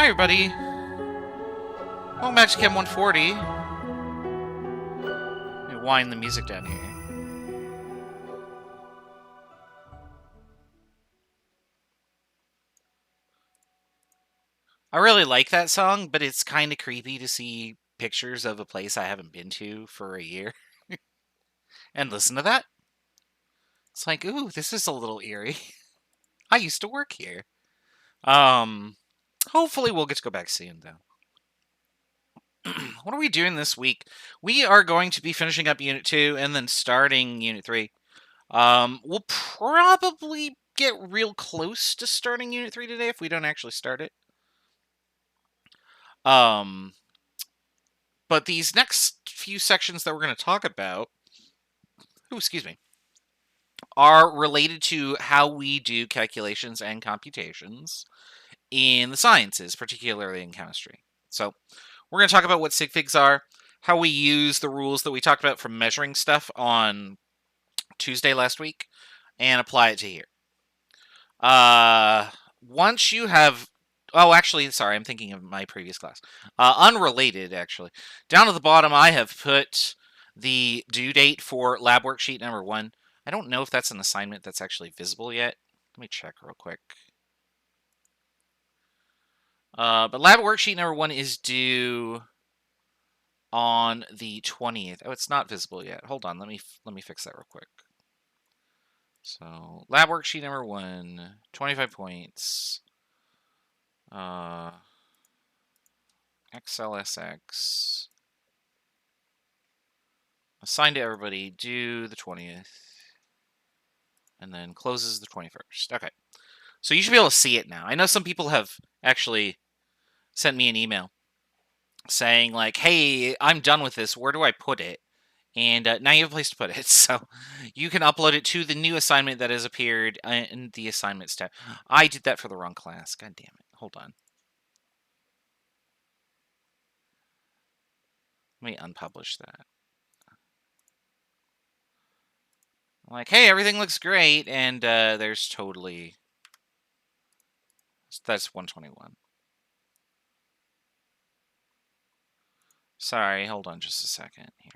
Hi everybody, welcome back to Chem 140. Let me wind the music down here. I really like that song, but it's kind of creepy to see pictures of a place I haven't been to for a year and listen to that. It's like, ooh, this is a little eerie. I used to work here. Hopefully we'll get to go back soon though. What are we doing this week? We are going to be finishing up Unit 2 and then starting Unit 3. We'll probably get real close to starting Unit 3 today if we don't actually start it. But these next few sections that we're going to talk about, are related to how we do calculations and computations in the sciences, particularly in chemistry. So we're going to talk about what sig figs are, how we use the rules that we talked about from measuring stuff on Tuesday last week, and apply it to here. Once you have... Oh, actually, sorry, I'm thinking of my previous class. Unrelated, actually. Down at the bottom, I have put the due date for lab worksheet number 1. I don't know if that's an assignment that's actually visible yet. Let me check real quick. But lab worksheet number 1 is due on the 20th. Oh, it's not visible yet. Hold on, let me fix that real quick. So, lab worksheet number 1, 25 points. XLSX. Assigned to everybody, due the 20th. And then closes the 21st. Okay. So you should be able to see it now. I know some people have actually sent me an email saying like, hey, I'm done with this. Where do I put it? And now you have a place to put it. So you can upload it to the new assignment that has appeared in the assignments tab. I did that for the wrong class. God damn it. Hold on. Let me unpublish that. I'm like, hey, everything looks great, and there's totally... That's 121. Sorry, hold on just a second here.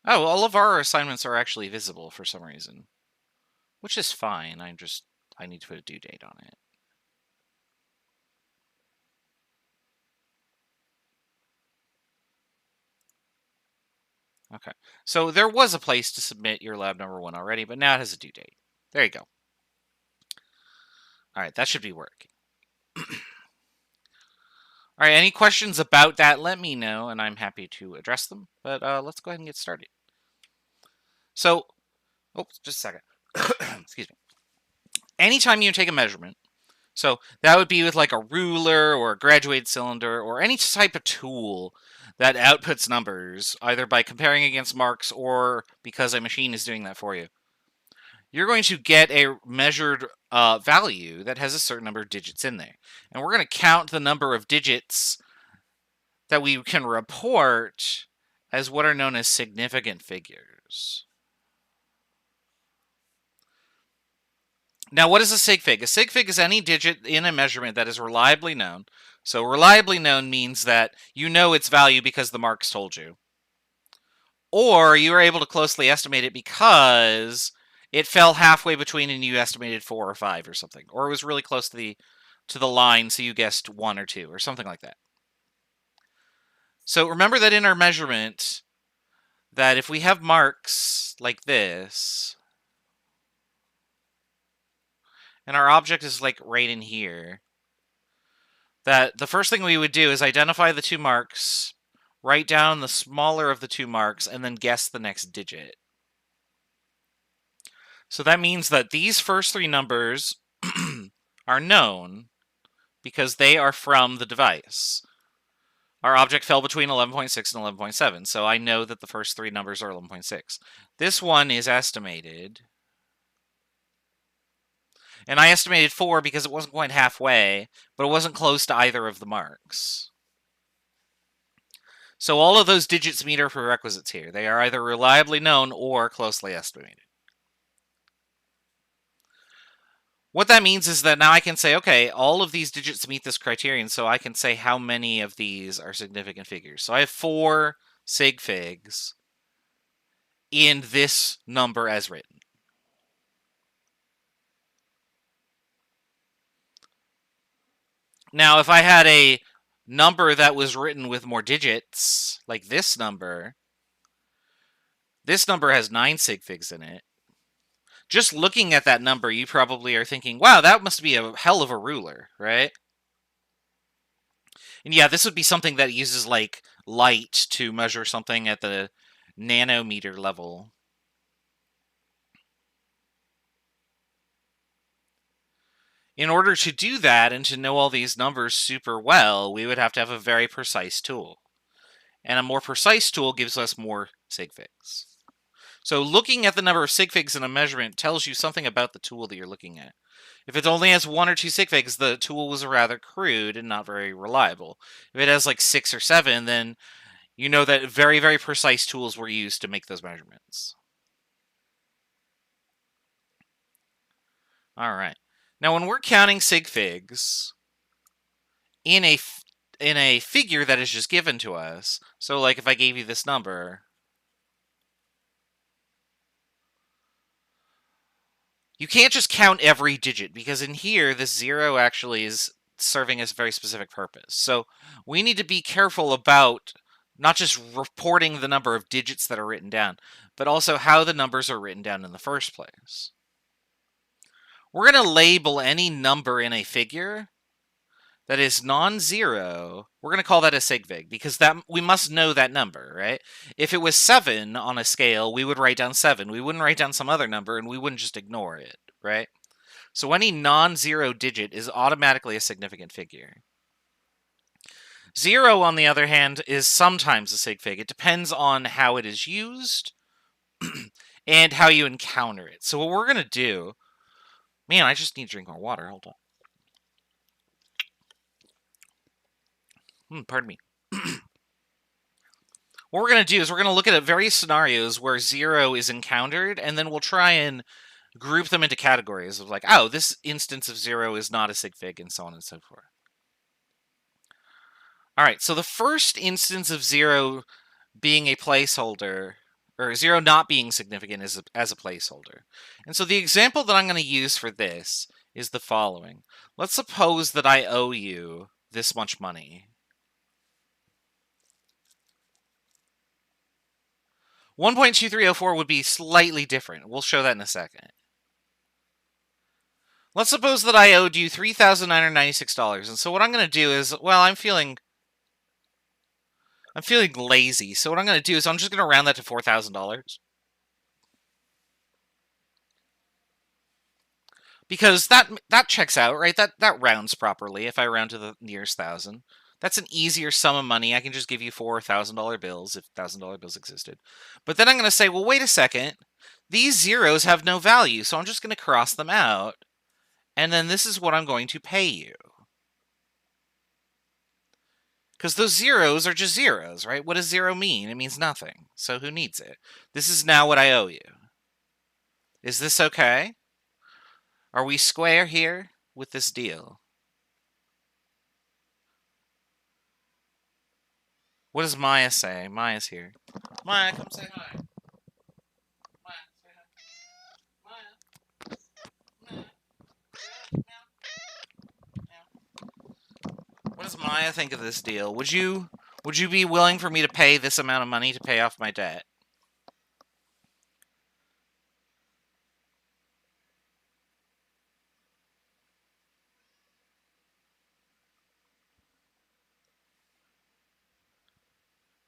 Oh, all of our assignments are actually visible for some reason, which is fine. I need to put a due date on it. Okay, so there was a place to submit your lab number 1 already, but now it has a due date. There you go. All right, that should be working. All right, any questions about that, let me know, and I'm happy to address them. But let's go ahead and get started. So, just a second. Excuse me. Anytime you take a measurement, so that would be with like a ruler or a graduated cylinder or any type of tool that outputs numbers, either by comparing against marks or because a machine is doing that for you. You're going to get a measured value that has a certain number of digits in there. And we're going to count the number of digits that we can report as what are known as significant figures. Now, what is a sig fig? A sig fig is any digit in a measurement that is reliably known. So reliably known means that you know its value because the marks told you. Or you were able to closely estimate it because it fell halfway between and you estimated 4 or 5 or something. Or it was really close to the line, so you guessed 1 or 2 or something like that. So remember that in our measurement, that if we have marks like this, and our object is like right in here, that the first thing we would do is identify the 2 marks, write down the smaller of the 2 marks, and then guess the next digit. So that means that these first 3 numbers are known because they are from the device. Our object fell between 11.6 and 11.7, so I know that the first 3 numbers are 11.6. This one is estimated. And I estimated 4 because it wasn't quite halfway, but it wasn't close to either of the marks. So all of those digits meet our prerequisites here. They are either reliably known or closely estimated. What that means is that now I can say, okay, all of these digits meet this criterion, so I can say how many of these are significant figures. So I have 4 sig figs in this number as written. Now, if I had a number that was written with more digits, like this number has 9 sig figs in it. Just looking at that number, you probably are thinking, wow, that must be a hell of a ruler, right? And yeah, this would be something that uses like light to measure something at the nanometer level. In order to do that and to know all these numbers super well, we would have to have a very precise tool. And a more precise tool gives us more sig figs. So looking at the number of sig figs in a measurement tells you something about the tool that you're looking at. If it only has 1 or 2 sig figs, the tool was rather crude and not very reliable. If it has like 6 or 7, then you know that very, very precise tools were used to make those measurements. All right. Now, when we're counting sig figs in a figure that is just given to us, so like if I gave you this number, you can't just count every digit, because in here, this 0 actually is serving as a very specific purpose. So we need to be careful about not just reporting the number of digits that are written down, but also how the numbers are written down in the first place. We're going to label any number in a figure that is non-zero. We're going to call that a sig fig, because that we must know that number, right? If it was 7 on a scale, we would write down 7. We wouldn't write down some other number, and we wouldn't just ignore it, right? So any non-zero digit is automatically a significant figure. 0, on the other hand, is sometimes a sig fig. It depends on how it is used and how you encounter it. So what we're going to do... Man, I just need to drink more water. Hold on. Pardon me. What we're going to do is we're going to look at various scenarios where 0 is encountered, and then we'll try and group them into categories of like, oh, this instance of 0 is not a sig fig, and so on and so forth. All right, so the first instance of 0 being a placeholder, or 0 not being significant as a placeholder. And so the example that I'm going to use for this is the following. Let's suppose that I owe you this much money. 1.2304 would be slightly different. We'll show that in a second. Let's suppose that I owed you $3,996. And so what I'm going to do is, well, I'm feeling lazy. So what I'm going to do is I'm just going to round that to $4,000. Because that checks out, right? That rounds properly if I round to the nearest thousand. That's an easier sum of money. I can just give you $4,000 bills if $1,000 bills existed. But then I'm going to say, well, wait a second. These zeros have no value, so I'm just going to cross them out. And then this is what I'm going to pay you. Because those zeros are just zeros, right? What does 0 mean? It means nothing. So who needs it? This is now what I owe you. Is this okay? Are we square here with this deal? What does Maya say? Maya's here. Maya, come say hi. Maya, say hi. Maya. What does Maya think of this deal? Would you be willing for me to pay this amount of money to pay off my debt?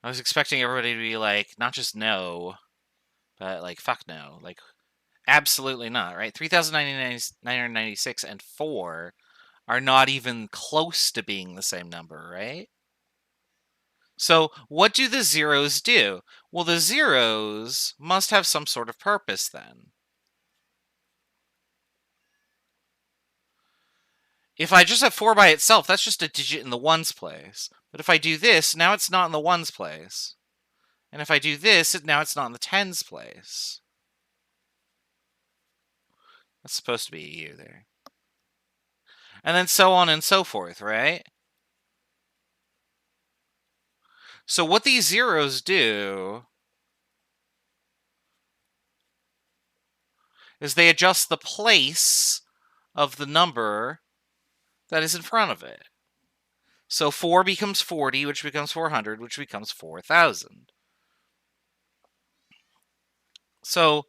I was expecting everybody to be like, not just no, but like, fuck no. Like, absolutely not, right? 3,996 and 4 are not even close to being the same number, right? So what do the zeros do? Well, the zeros must have some sort of purpose then. If I just have 4 by itself, that's just a digit in the ones place. But if I do this, now it's not in the ones place. And if I do this, now it's not in the tens place. That's supposed to be a U there. And then so on and so forth, right? So what these zeros do is they adjust the place of the number that is in front of it. So 4 becomes 40, which becomes 400, which becomes 4,000. So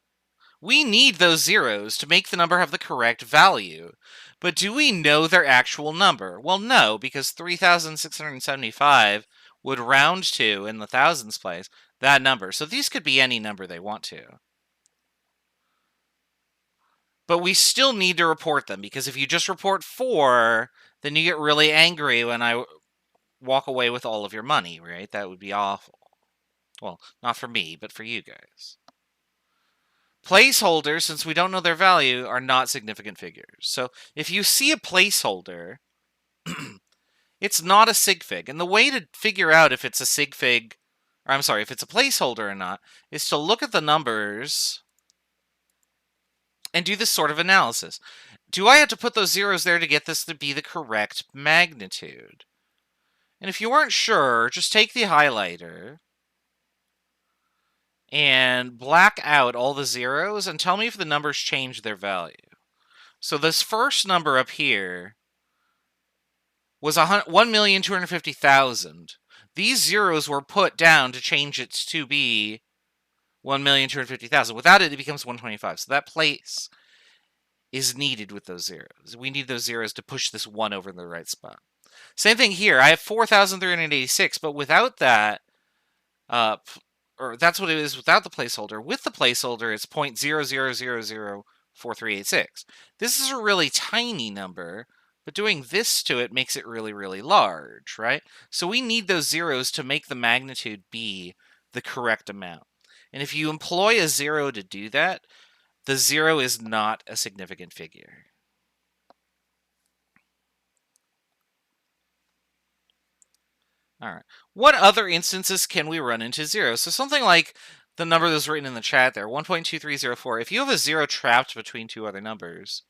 we need those zeros to make the number have the correct value. But do we know their actual number? Well, no, because 3,675 would round to, in the thousands place, that number. So these could be any number they want to. But we still need to report them, because if you just report 4, then you get really angry when I walk away with all of your money, right? That would be awful. Well, not for me, but for you guys. Placeholders, since we don't know their value, are not significant figures. So if you see a placeholder, it's not a sig fig. And the way to figure out if it's a sig fig, or I'm sorry, if it's a placeholder or not, is to look at the numbers and do this sort of analysis. Do I have to put those zeros there to get this to be the correct magnitude? And if you aren't sure, just take the highlighter and black out all the zeros and tell me if the numbers change their value. So this first number up here was 1,250,000. These zeros were put down to change it to be 1,250,000. Without it, it becomes 125. So that place is needed with those zeros. We need those zeros to push this 1 over in the right spot. Same thing here. I have 4,386, but without that, or that's what it is without the placeholder. With the placeholder, it's 0.00004386. This is a really tiny number, but doing this to it makes it really, really large, right? So we need those zeros to make the magnitude be the correct amount. And if you employ a 0 to do that, the 0 is not a significant figure. All right. What other instances can we run into 0? So something like the number that's written in the chat there, 1.2304. If you have a 0 trapped between two other numbers,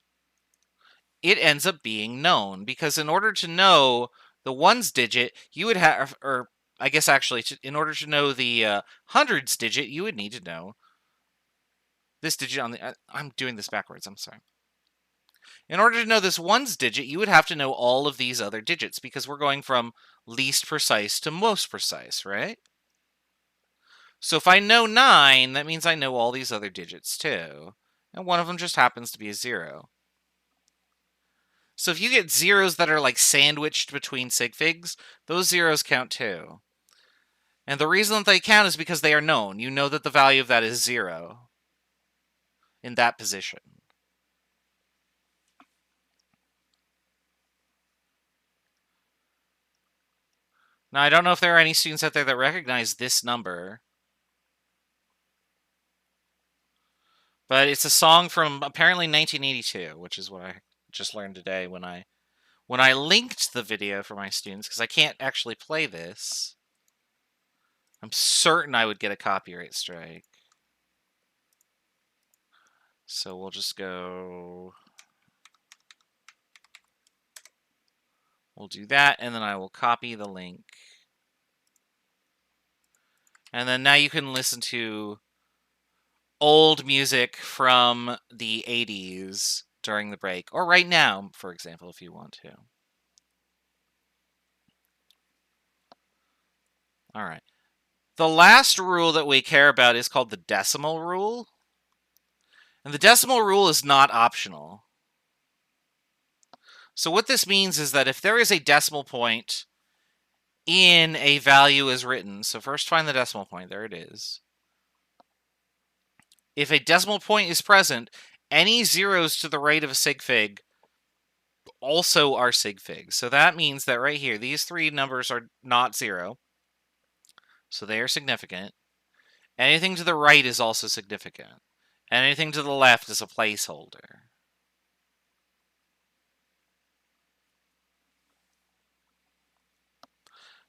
it ends up being known, because in order to know the ones digit, you would have, or I guess actually, in order to know the hundreds digit, you would need to know this digit on the, I'm doing this backwards, I'm sorry. In order to know this ones digit, you would have to know all of these other digits, because we're going from least precise to most precise, right? So if I know 9, that means I know all these other digits too. And one of them just happens to be a 0. So if you get zeros that are like sandwiched between sig figs, those zeros count too. And the reason that they count is because they are known. You know that the value of that is 0 in that position. Now, I don't know if there are any students out there that recognize this number, but it's a song from apparently 1982, which is what I just learned today when I linked the video for my students, because I can't actually play this. I'm certain I would get a copyright strike. So we'll just go... We'll do that, and then I will copy the link. And then now you can listen to old music from the 80s during the break, or right now, for example, if you want to. All right. The last rule that we care about is called the decimal rule. And the decimal rule is not optional. So what this means is that if there is a decimal point in a value is written, so first find the decimal point, there it is. If a decimal point is present, any zeros to the right of a sig fig also are sig figs. So that means that right here, these three numbers are not 0. So they are significant. Anything to the right is also significant. Anything to the left is a placeholder.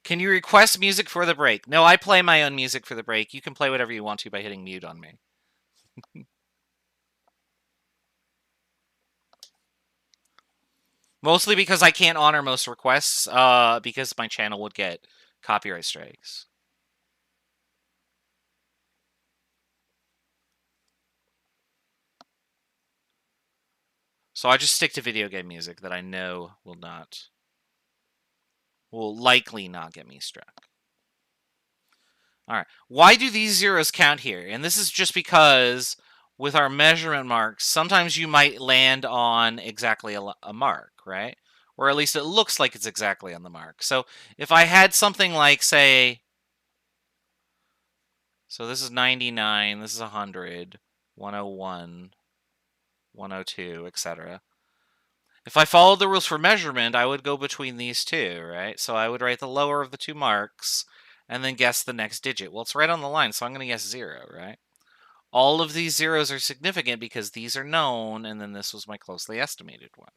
Can you request music for the break? No, I play my own music for the break. You can play whatever you want to by hitting mute on me. Mostly because I can't honor most requests, because my channel would get copyright strikes. So I just stick to video game music that I know will likely not get me struck. All right. Why do these zeros count here? And this is just because with our measurement marks, sometimes you might land on exactly a mark, right? Or at least it looks like it's exactly on the mark. So if I had something like, say, so this is 99, this is 100, 101, 102, etc. If I followed the rules for measurement, I would go between these two, right? So I would write the lower of the two marks and then guess the next digit. Well, it's right on the line, so I'm going to guess 0, right? All of these zeros are significant because these are known, and then this was my closely estimated one.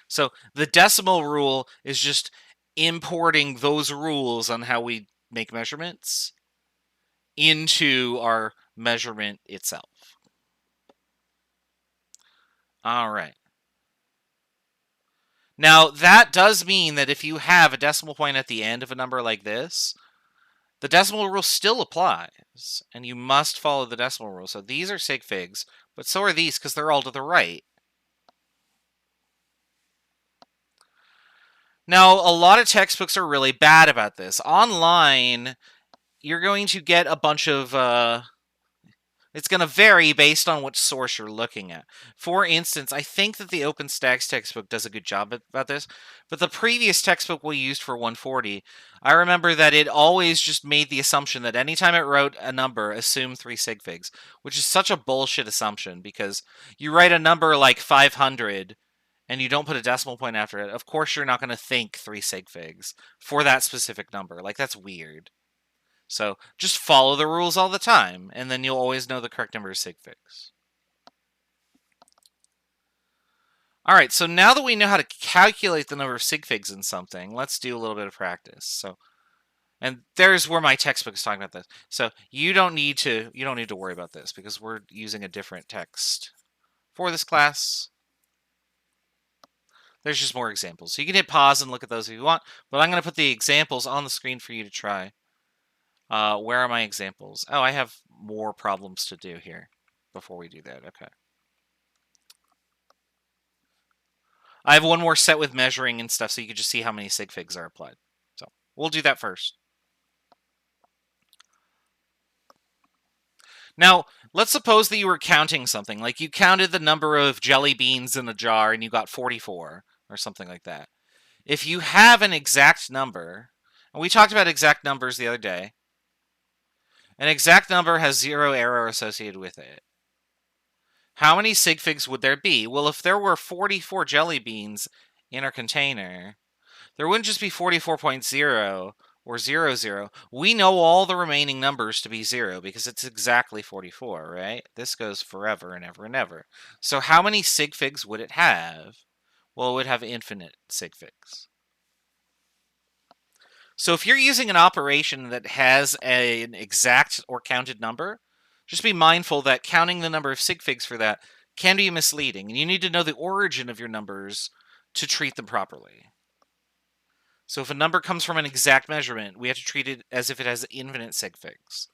So the decimal rule is just importing those rules on how we make measurements into our measurement itself. All right. Now, that does mean that if you have a decimal point at the end of a number like this, the decimal rule still applies, and you must follow the decimal rule. So these are sig figs, but so are these because they're all to the right. Now, a lot of textbooks are really bad about this. Online, you're going to get a bunch of... it's going to vary based on which source you're looking at. For instance, I think that the OpenStax textbook does a good job about this, but the previous textbook we used for 140, I remember that it always just made the assumption that anytime it wrote a number, assume 3 sig figs, which is such a bullshit assumption because you write a number like 500 and you don't put a decimal point after it, of course you're not going to think 3 sig figs for that specific number. Like, that's weird. So just follow the rules all the time, and then you'll always know the correct number of sig figs. All right, so now that we know how to calculate the number of sig figs in something, let's do a little bit of practice. So, and there's where my textbook is talking about this. So you don't need to worry about this because we're using a different text for this class. There's just more examples. So you can hit pause and look at those if you want, but I'm going to put the examples on the screen for you to try. Where are my examples? Oh, I have more problems to do here before we do that. Okay. I have one more set with measuring and stuff so you can just see how many sig figs are applied. So we'll do that first. Now, let's suppose that you were counting something. Like you counted the number of jelly beans in a jar and you got 44 or something like that. If you have an exact number, and we talked about exact numbers the other day, an exact number has 0 error associated with it. How many sig figs would there be? Well, if there were 44 jelly beans in our container, there wouldn't just be 44.0 or 00. We know all the remaining numbers to be 0 because it's exactly 44, right? This goes forever and ever and ever. So how many sig figs would it have? Well, it would have infinite sig figs. So if you're using an operation that has an exact or counted number, just be mindful that counting the number of sig figs for that can be misleading, and you need to know the origin of your numbers to treat them properly. So if a number comes from an exact measurement, we have to treat it as if it has infinite sig figs,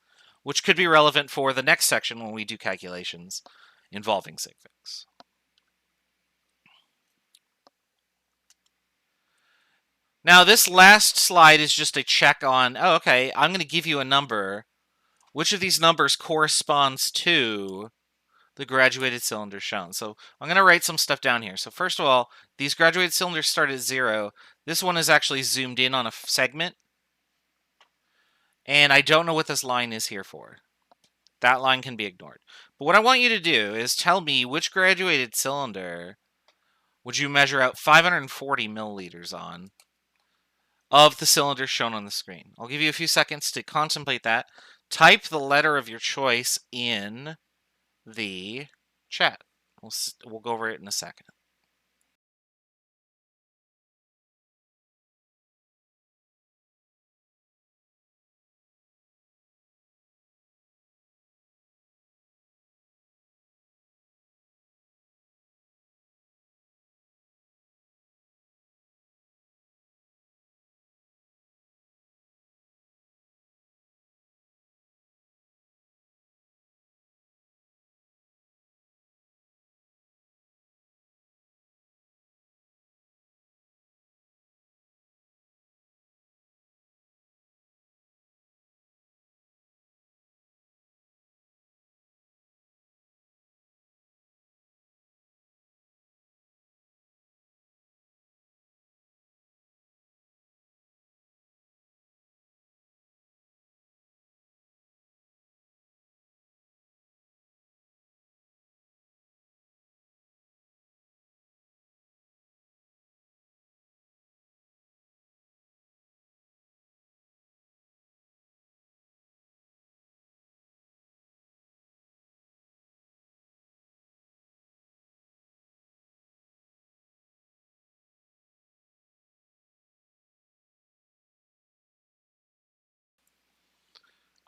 which could be relevant for the next section when we do calculations involving sig figs. Now, this last slide is just a check on, oh, okay, I'm going to give you a number. Which of these numbers corresponds to the graduated cylinder shown? So I'm going to write some stuff down here. So first of all, these graduated cylinders start at 0. This one is actually zoomed in on a segment. And I don't know what this line is here for. That line can be ignored. But what I want you to do is tell me which graduated cylinder would you measure out 540 milliliters on of the cylinder shown on the screen. I'll give you a few seconds to contemplate that. Type the letter of your choice in the chat. We'll go over it in a second.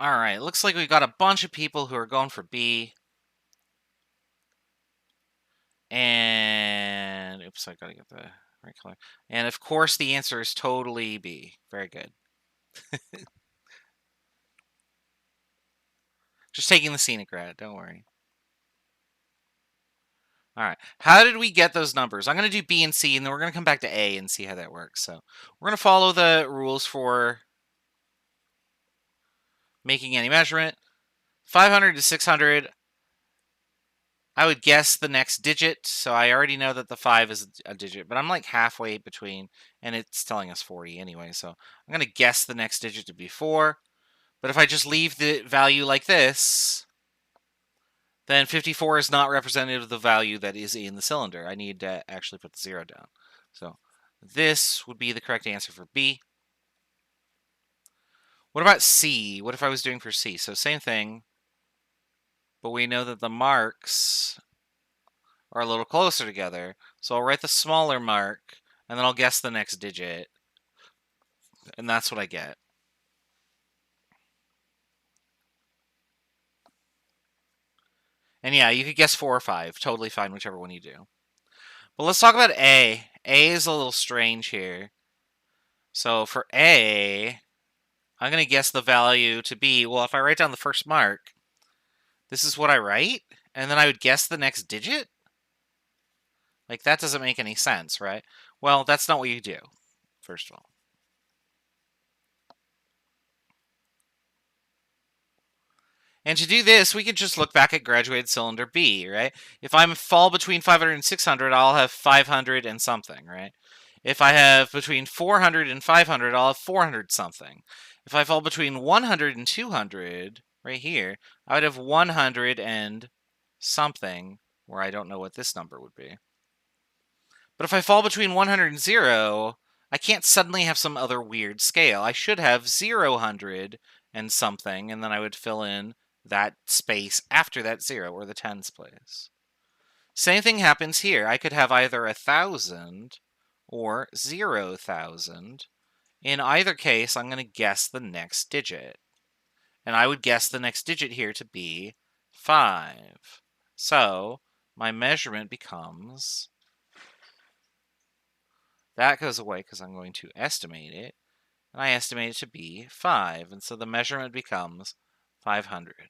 All right, looks like we've got a bunch of people who are going for B. And, oops, I gotta get the right color. And of course, the answer is totally B. Very good. Just taking the scenic route, don't worry. All right, how did we get those numbers? I'm gonna do B and C, and then we're gonna come back to A and see how that works. So we're gonna follow the rules for making any measurement. 500 to 600. I would guess the next digit, so I already know that the 5 is a digit, but I'm like halfway between, and it's telling us 40 anyway, so I'm going to guess the next digit to be 4. But if I just leave the value like this, then 54 is not representative of the value that is in the cylinder. I need to actually put the 0 down. So this would be the correct answer for B. What about C? What if I was doing for C? So same thing, but we know that the marks are a little closer together. So I'll write the smaller mark, and then I'll guess the next digit. And that's what I get. And yeah, you could guess 4 or 5. Totally fine, whichever one you do. But let's talk about A. A is a little strange here. So for A, I'm going to guess the value to be, well, if I write down the first mark, this is what I write, and then I would guess the next digit? Like, that doesn't make any sense, right? Well, that's not what you do, first of all. And to do this, we can just look back at graduated cylinder B, right? If I fall between 500 and 600, I'll have 500 and something, right? If I have between 400 and 500, I'll have 400 something. If I fall between 100 and 200, right here, I would have 100 and something, where I don't know what this number would be. But if I fall between 100 and 0, I can't suddenly have some other weird scale. I should have 0 and something, and then I would fill in that space after that 0, or the tens place. Same thing happens here. I could have either 1,000 or 0,000. In either case, I'm going to guess the next digit. And I would guess the next digit here to be 5. So my measurement becomes, that goes away because I'm going to estimate it. And I estimate it to be 5. And so the measurement becomes 500.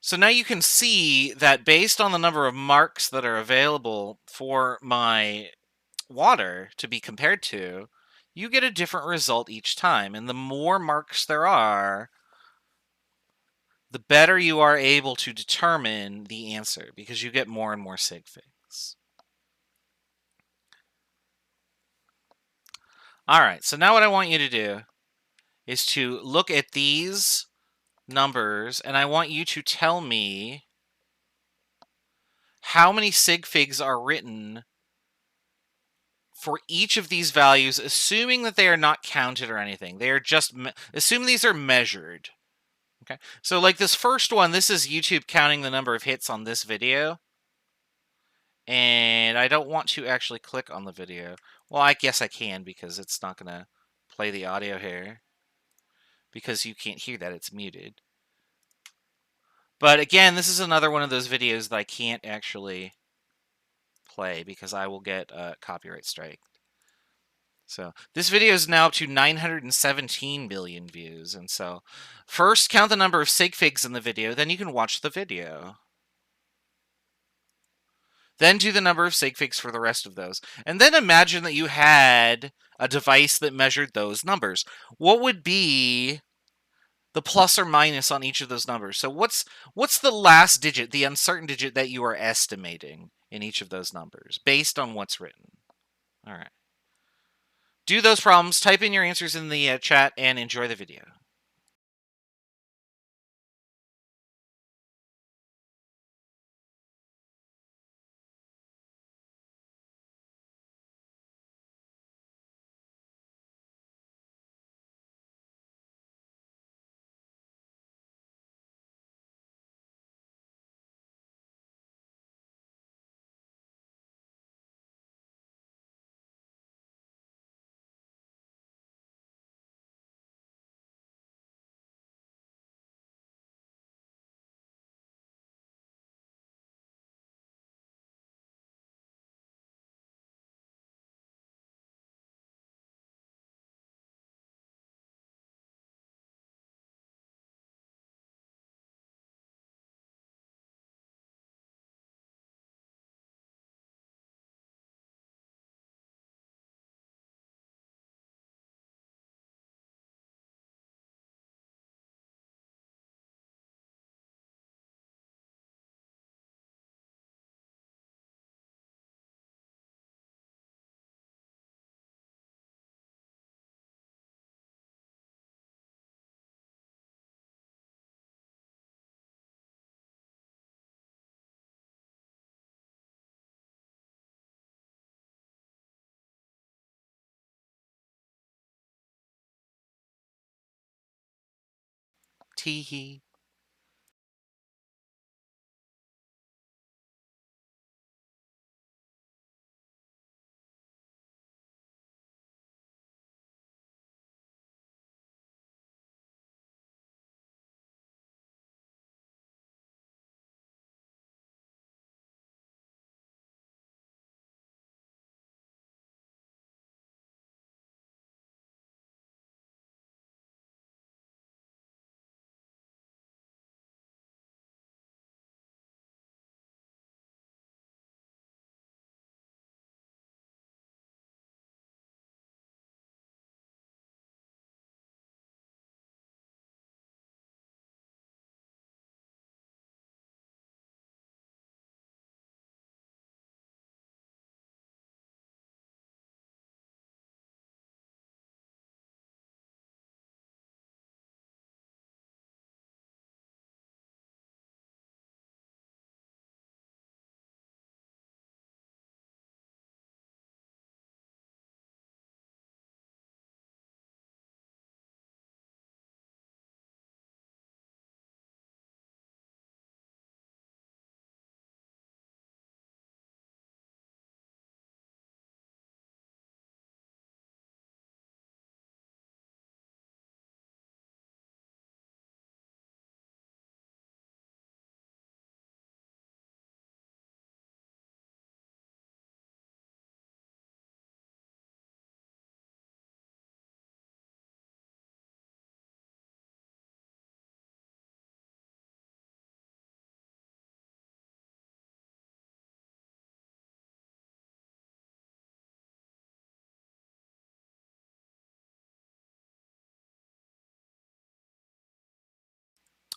So now you can see that based on the number of marks that are available for my water to be compared to, you get a different result each time. And the more marks there are, the better you are able to determine the answer, because you get more and more sig figs. All right, so now what I want you to do is to look at these numbers, and I want you to tell me how many sig figs are written for each of these values, assuming that they are not counted or anything. They are just, assume these are measured. Okay, so like this first one, this is YouTube counting the number of hits on this video. And I don't want to actually click on the video. Well, I guess I can, because it's not going to play the audio here, because you can't hear that, it's muted. But again, this is another one of those videos that I can't actually play because I will get a copyright strike. So this video is now up to 917 million views. And so first count the number of sig figs in the video, then you can watch the video. Then do the number of sig figs for the rest of those. And then imagine that you had a device that measured those numbers. What would be the plus or minus on each of those numbers? So what's the last digit, the uncertain digit that you are estimating in each of those numbers based on what's written? All right. Do those problems, type in your answers in the chat, and enjoy the video. Hee hee.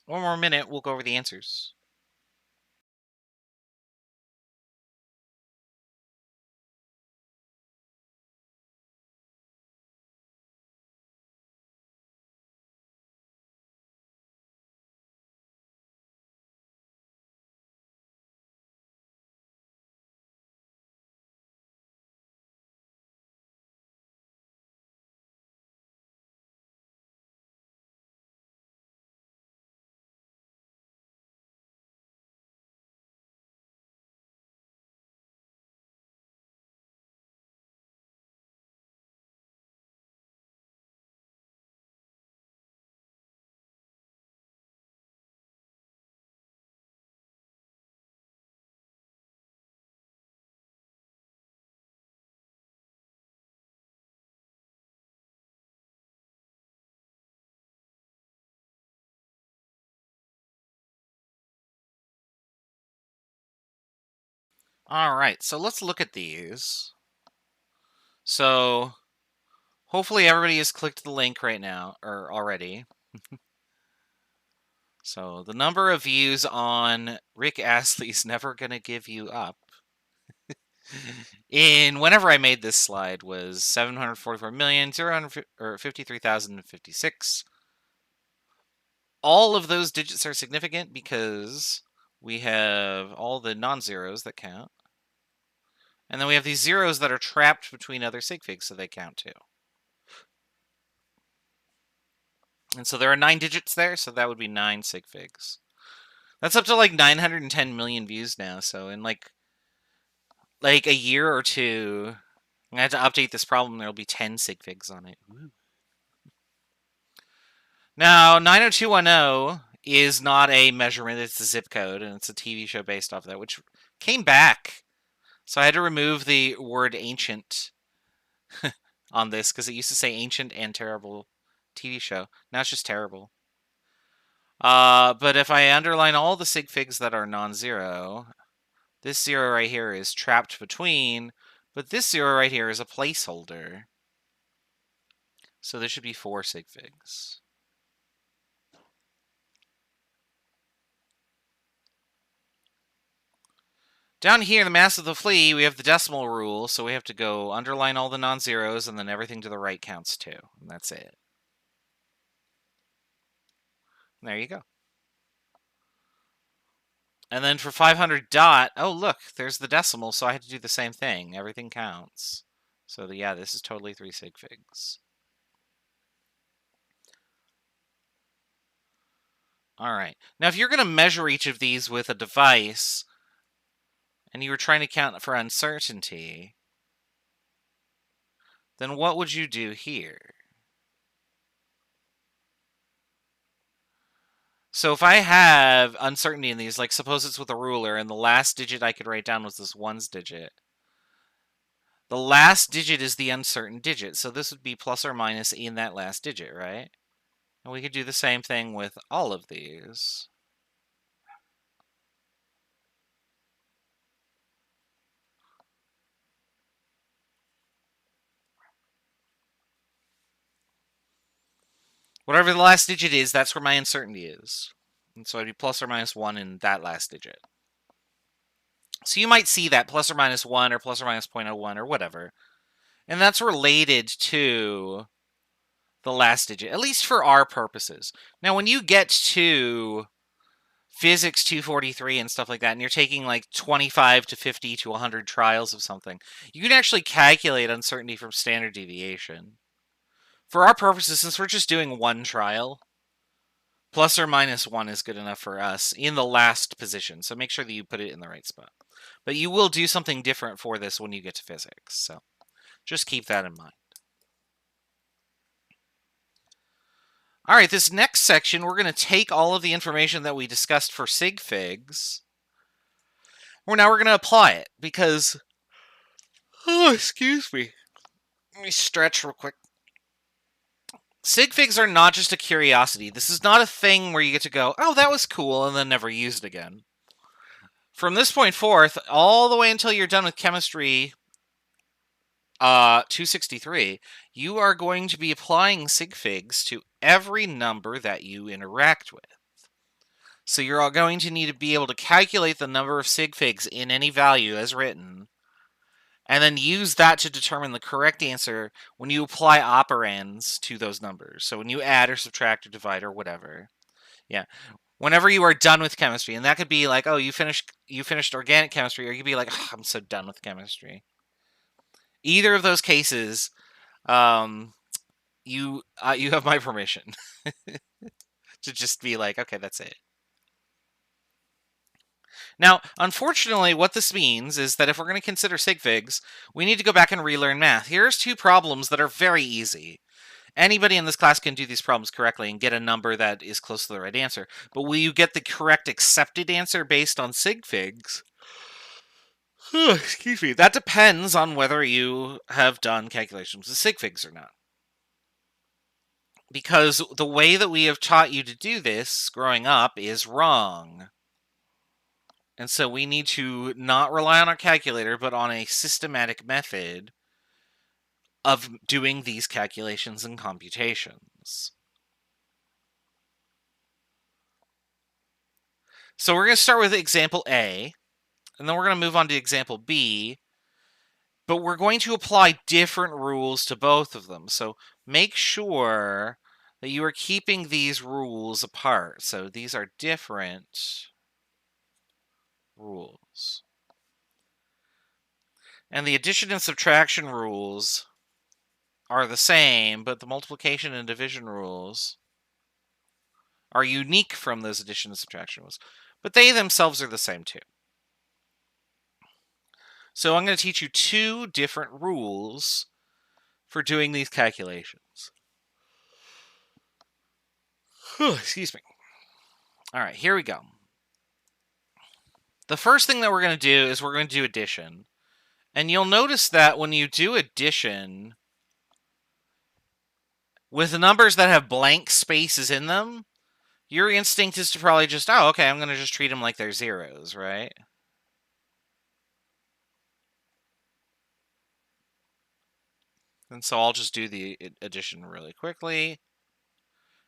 One more minute, we'll go over the answers. All right, so let's look at these. So hopefully everybody has clicked the link right now, or already. So the number of views on Rick Astley's Never Gonna Give You Up in whenever I made this slide was 744,053,056. All of those digits are significant because we have all the non-zeros that count. And then we have these zeros that are trapped between other sig figs, so they count too. And so there are 9 digits there, so that would be 9 sig figs. That's up to like 910 million views now, so in like a year or two, I'm gonna have to update this problem. There'll be 10 sig figs on it. Woo. Now, 90210 is not a measurement, it's a zip code, and it's a TV show based off of that, which came back. So I had to remove the word ancient on this because it used to say ancient and terrible TV show. Now it's just terrible. But if I underline all the sig figs that are non-zero, this 0 right here is trapped between, but this 0 right here is a placeholder. So there should be 4 sig figs. Down here in the mass of the flea, we have the decimal rule, so we have to go underline all the non-zeros, and then everything to the right counts too. And that's it. And there you go. And then for 500 dot, oh look, there's the decimal, so I had to do the same thing. Everything counts. So yeah, this is totally 3 sig figs. All right. Now, if you're going to measure each of these with a device, and you were trying to count for uncertainty, then what would you do here? So if I have uncertainty in these, like suppose it's with a ruler, and the last digit I could write down was this ones digit. The last digit is the uncertain digit, so this would be plus or minus in that last digit, right? And we could do the same thing with all of these. Whatever the last digit is, that's where my uncertainty is. And so I'd be plus or minus 1 in that last digit. So you might see that plus or minus 1 or plus or minus 0.01 or whatever. And that's related to the last digit, at least for our purposes. Now, when you get to physics 243 and stuff like that, and you're taking like 25 to 50 to 100 trials of something, you can actually calculate uncertainty from standard deviation. For our purposes, since we're just doing one trial, plus or minus 1 is good enough for us in the last position. So make sure that you put it in the right spot. But you will do something different for this when you get to physics. So just keep that in mind. All right, this next section, we're going to take all of the information that we discussed for sig figs. Now we're going to apply it because, oh, excuse me. Let me stretch real quick. Sig figs are not just a curiosity. This is not a thing where you get to go, oh, that was cool, and then never use it again. From this point forth, all the way until you're done with chemistry 263, you are going to be applying sig figs to every number that you interact with. So you're all going to need to be able to calculate the number of sig figs in any value as written, and then use that to determine the correct answer when you apply operands to those numbers. So when you add or subtract or divide or whatever. Yeah. Whenever you are done with chemistry, and that could be like, oh, you finished organic chemistry, or you could be like, oh, I'm so done with chemistry. Either of those cases, you have my permission to just be like, okay, that's it. Now, unfortunately, what this means is that if we're going to consider sig figs, we need to go back and relearn math. Here's two problems that are very easy. Anybody in this class can do these problems correctly and get a number that is close to the right answer. But will you get the correct accepted answer based on sig figs? Excuse me. That depends on whether you have done calculations with sig figs or not. Because the way that we have taught you to do this growing up is wrong. And so we need to not rely on our calculator, but on a systematic method of doing these calculations and computations. So we're going to start with example A, and then we're going to move on to example B, but we're going to apply different rules to both of them. So make sure that you are keeping these rules apart. So these are different rules. And the addition and subtraction rules are the same, but the multiplication and division rules are unique from those addition and subtraction rules. But they themselves are the same too. So I'm going to teach you two different rules for doing these calculations. Excuse me. All right, here we go. The first thing that we're going to do is we're going to do addition. And you'll notice that when you do addition with numbers that have blank spaces in them, your instinct is to probably just, oh, okay, I'm going to just treat them like they're zeros, right? And so I'll just do the addition really quickly.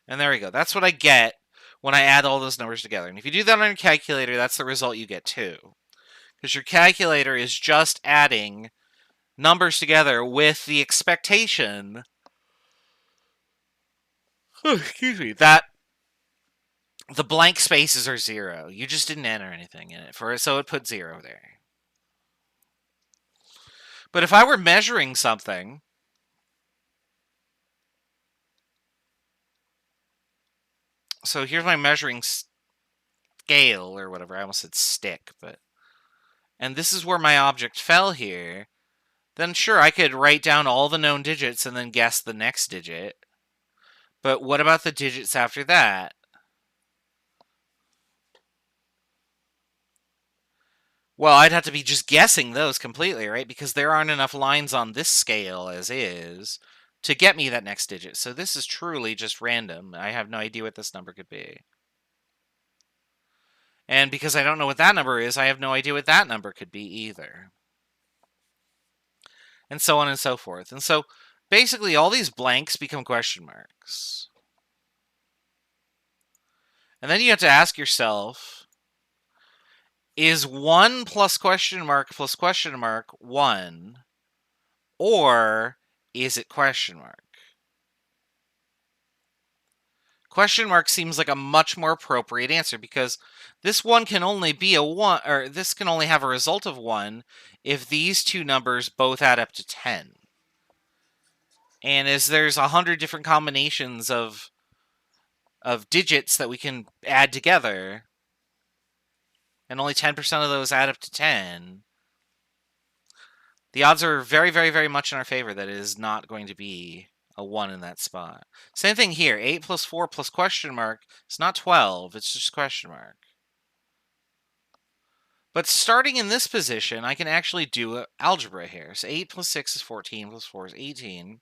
And there we go. That's what I get when I add all those numbers together. And if you do that on your calculator, that's the result you get too. Because your calculator is just adding numbers together with the expectation, excuse me, that the blank spaces are zero. You just didn't enter anything in it, so it put 0 there. But if I were measuring something, So here's my measuring scale or whatever. I almost said stick, but... And this is where my object fell here. Then sure, I could write down all the known digits and then guess the next digit. But what about the digits after that? Well, I'd have to be just guessing those completely, right? Because there aren't enough lines on this scale as is to get me that next digit. So this is truly just random. I have no idea what this number could be. And because I don't know what that number is, I have no idea what that number could be either. And so on and so forth. And so basically all these blanks become question marks. And then you have to ask yourself, is 1 plus question mark 1? Or is it question mark? Question mark seems like a much more appropriate answer because this one can only be a 1, or this can only have a result of 1 if these two numbers both add up to 10. And as there's 100 different combinations of digits that we can add together, and only 10% of those add up to 10, the odds are very, very, very much in our favor that it is not going to be a 1 in that spot. Same thing here. 8 plus 4 plus question mark. It's not 12. It's just question mark. But starting in this position, I can actually do algebra here. So 8 plus 6 is 14, plus 4 is 18.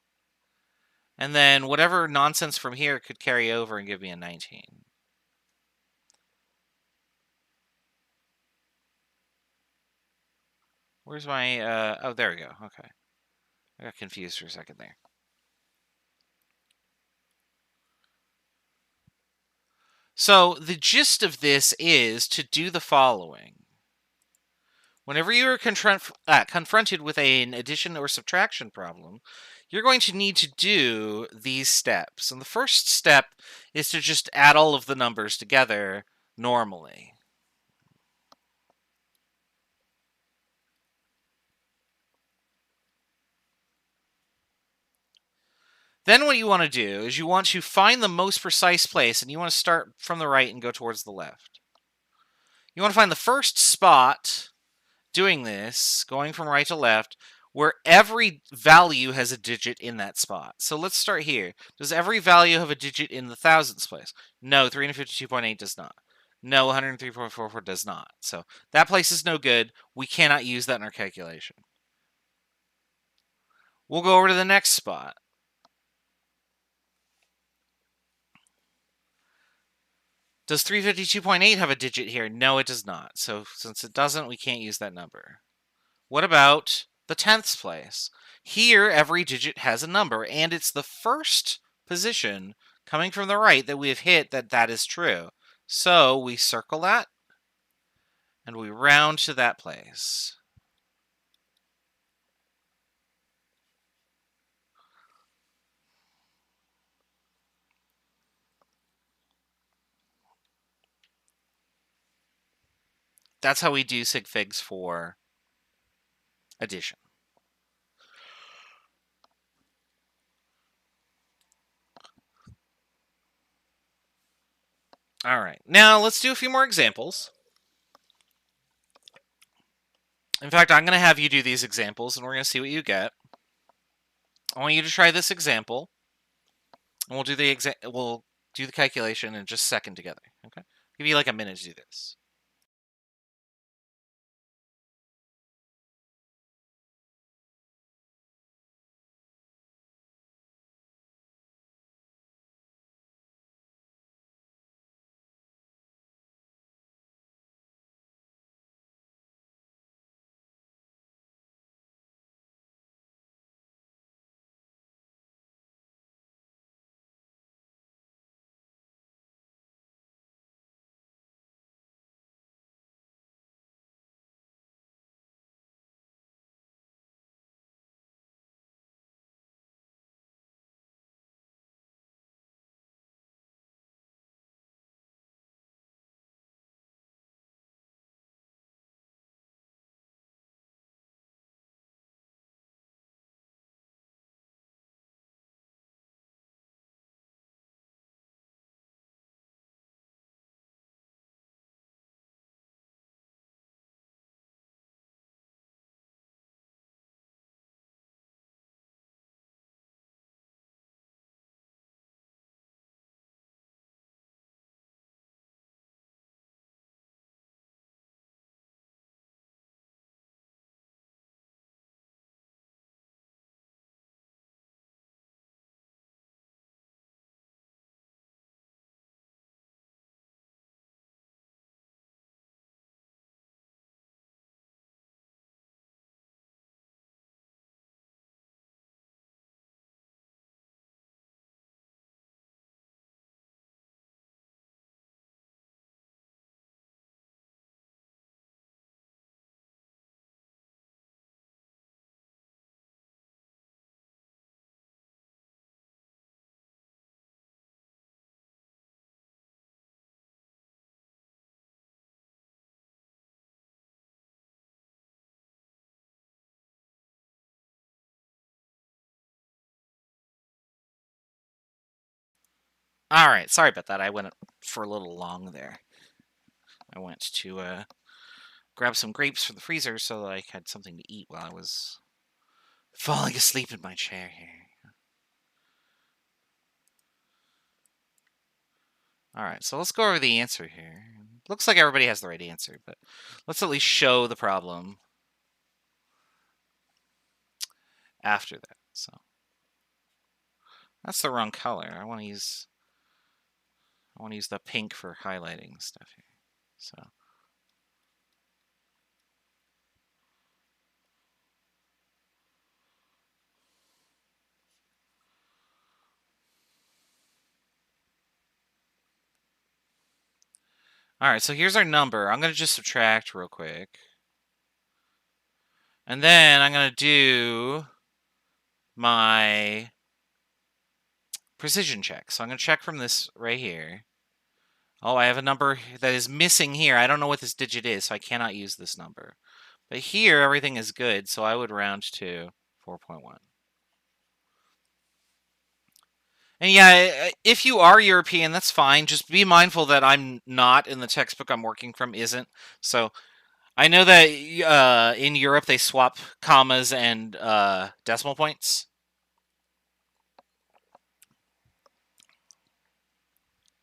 And then whatever nonsense from here could carry over and give me a 19. Where's my... oh, there we go. Okay. I got confused for a second there. So the gist of this is to do the following. Whenever you are confronted with an addition or subtraction problem, you're going to need to do these steps. And the first step is to just add all of the numbers together normally. Then what you want to do is you want to find the most precise place, and you want to start from the right and go towards the left. You want to find the first spot doing this, going from right to left, where every value has a digit in that spot. So let's start here. Does every value have a digit in the thousandths place? No, 352.8 does not. No, 103.44 does not. So that place is no good. We cannot use that in our calculation. We'll go over to the next spot. Does 352.8 have a digit here? No, it does not. So since it doesn't, we can't use that number. What about the tenths place? Here, every digit has a number, and it's the first position coming from the right that we have hit that is true. So we circle that, and we round to that place. That's how we do sig figs for addition. All right, now let's do a few more examples. In fact, I'm going to have you do these examples, and we're going to see what you get. I want you to try this example, and we'll do the calculation in just a second together. Okay, I'll give you like a minute to do this. All right, sorry about that. I went for a little long there. I went to grab some grapes from the freezer so that I had something to eat while I was falling asleep in my chair here. All right, so let's go over the answer here. Looks like everybody has the right answer, but let's at least show the problem after that. So that's the wrong color. I want to use the pink for highlighting stuff here. So all right, so here's our number. I'm going to just subtract real quick. And then I'm going to do my precision check. So I'm going to check from this right here. Oh, I have a number that is missing here. I don't know what this digit is, so I cannot use this number. But here, everything is good, so I would round to 4.1. And yeah, if you are European, that's fine. Just be mindful that I'm not, and the textbook I'm working from isn't. So I know that in Europe they swap commas and decimal points.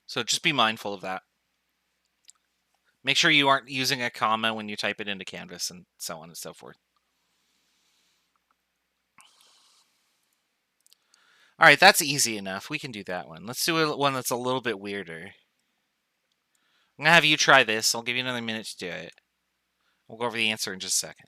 So just be mindful of that. Make sure you aren't using a comma when you type it into Canvas and so on and so forth. All right, that's easy enough. We can do that one. Let's do one that's a little bit weirder. I'm going to have you try this. I'll give you another minute to do it. We'll go over the answer in just a second.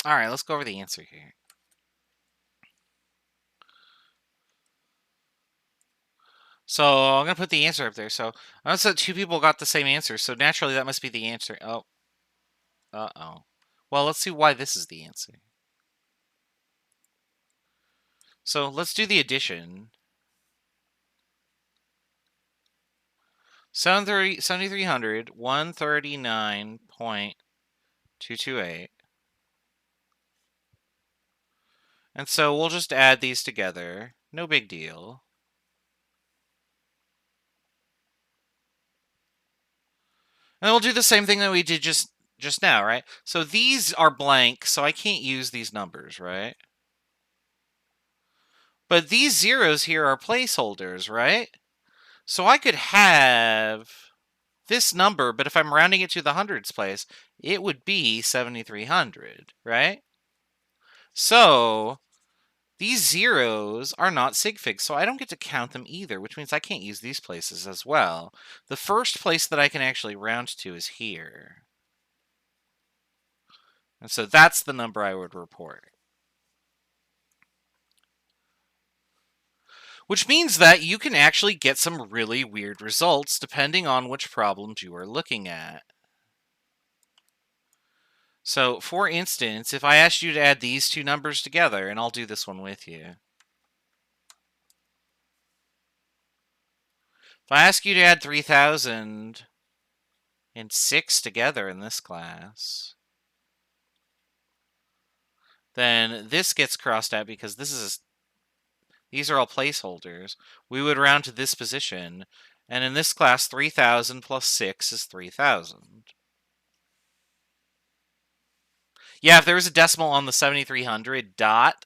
All right, let's go over the answer here. So I'm going to put the answer up there. So I noticed that two people got the same answer. So naturally, that must be the answer. Oh. Uh-oh. Well, let's see why this is the answer. So let's do the addition. 7,300, 139.228. And so we'll just add these together. No big deal. And we'll do the same thing that we did just now, right? So these are blank, so I can't use these numbers, right? But these zeros here are placeholders, right? So I could have this number, but if I'm rounding it to the hundreds place, it would be 7,300, right? So these zeros are not sig figs, so I don't get to count them either, which means I can't use these places as well. The first place that I can actually round to is here. And so that's the number I would report. Which means that you can actually get some really weird results depending on which problems you are looking at. So, for instance, if I asked you to add these two numbers together, and I'll do this one with you. If I ask you to add 3,006 together in this class, then this gets crossed out because these are all placeholders. We would round to this position, and in this class, 3,000 plus 6 is 3,000. Yeah, if there was a decimal on the 7,300 dot,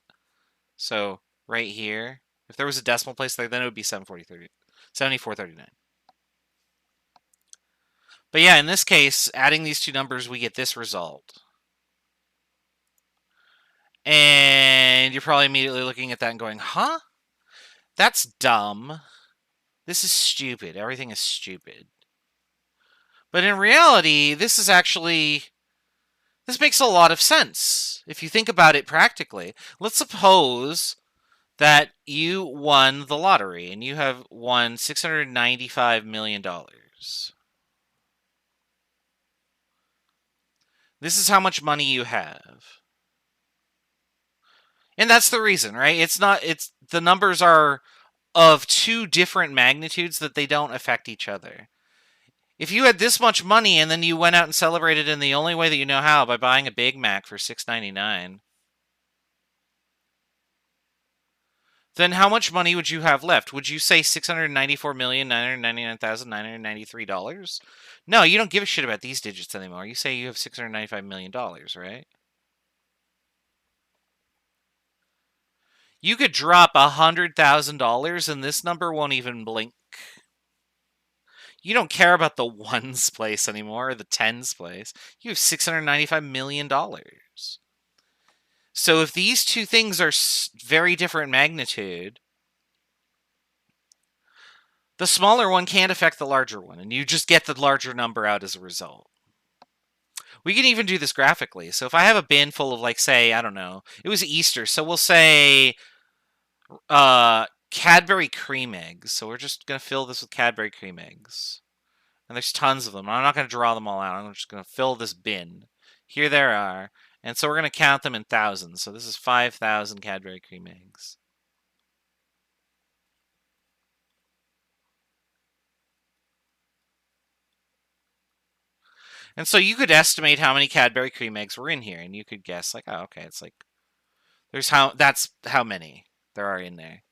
so right here, if there was a decimal place there, then it would be 7439. But yeah, in this case, adding these two numbers, we get this result. And you're probably immediately looking at that and going, huh? That's dumb. This is stupid. Everything is stupid. But in reality, this makes a lot of sense if you think about it practically. Let's suppose that you won the lottery and you have won $695 million. This is how much money you have. And that's the reason, right? The numbers are of two different magnitudes that they don't affect each other. If you had this much money and then you went out and celebrated in the only way that you know how, by buying a Big Mac for $6.99, then how much money would you have left? Would you say $694,999,993? No, you don't give a shit about these digits anymore. You say you have $695 million, right? You could drop $100,000 and this number won't even blink. You don't care about the ones place anymore, or the tens place. You have $695 million. So if these two things are very different magnitude, the smaller one can't affect the larger one, and you just get the larger number out as a result. We can even do this graphically. So if I have a bin full of, like, say, I don't know, it was Easter, so we'll say Cadbury cream eggs. So we're just going to fill this with Cadbury cream eggs. And there's tons of them. I'm not going to draw them all out. I'm just going to fill this bin. Here there are. And so we're going to count them in thousands. So this is 5,000 Cadbury cream eggs. And so you could estimate how many Cadbury cream eggs were in here. And you could guess, like, oh, okay, it's like, that's how many there are in there.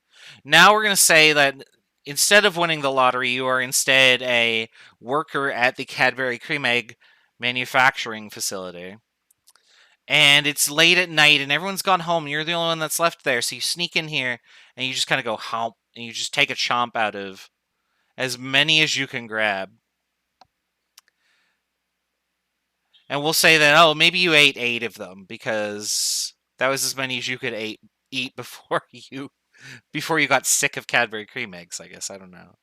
Now we're going to say that instead of winning the lottery, you are instead a worker at the Cadbury cream egg manufacturing facility. And it's late at night and everyone's gone home and you're the only one that's left there. So you sneak in here and you just kind of go hump and you just take a chomp out of as many as you can grab. And we'll say that, oh, maybe you ate 8 of them because that was as many as you could eat before you got sick of Cadbury cream eggs, I guess. I don't know.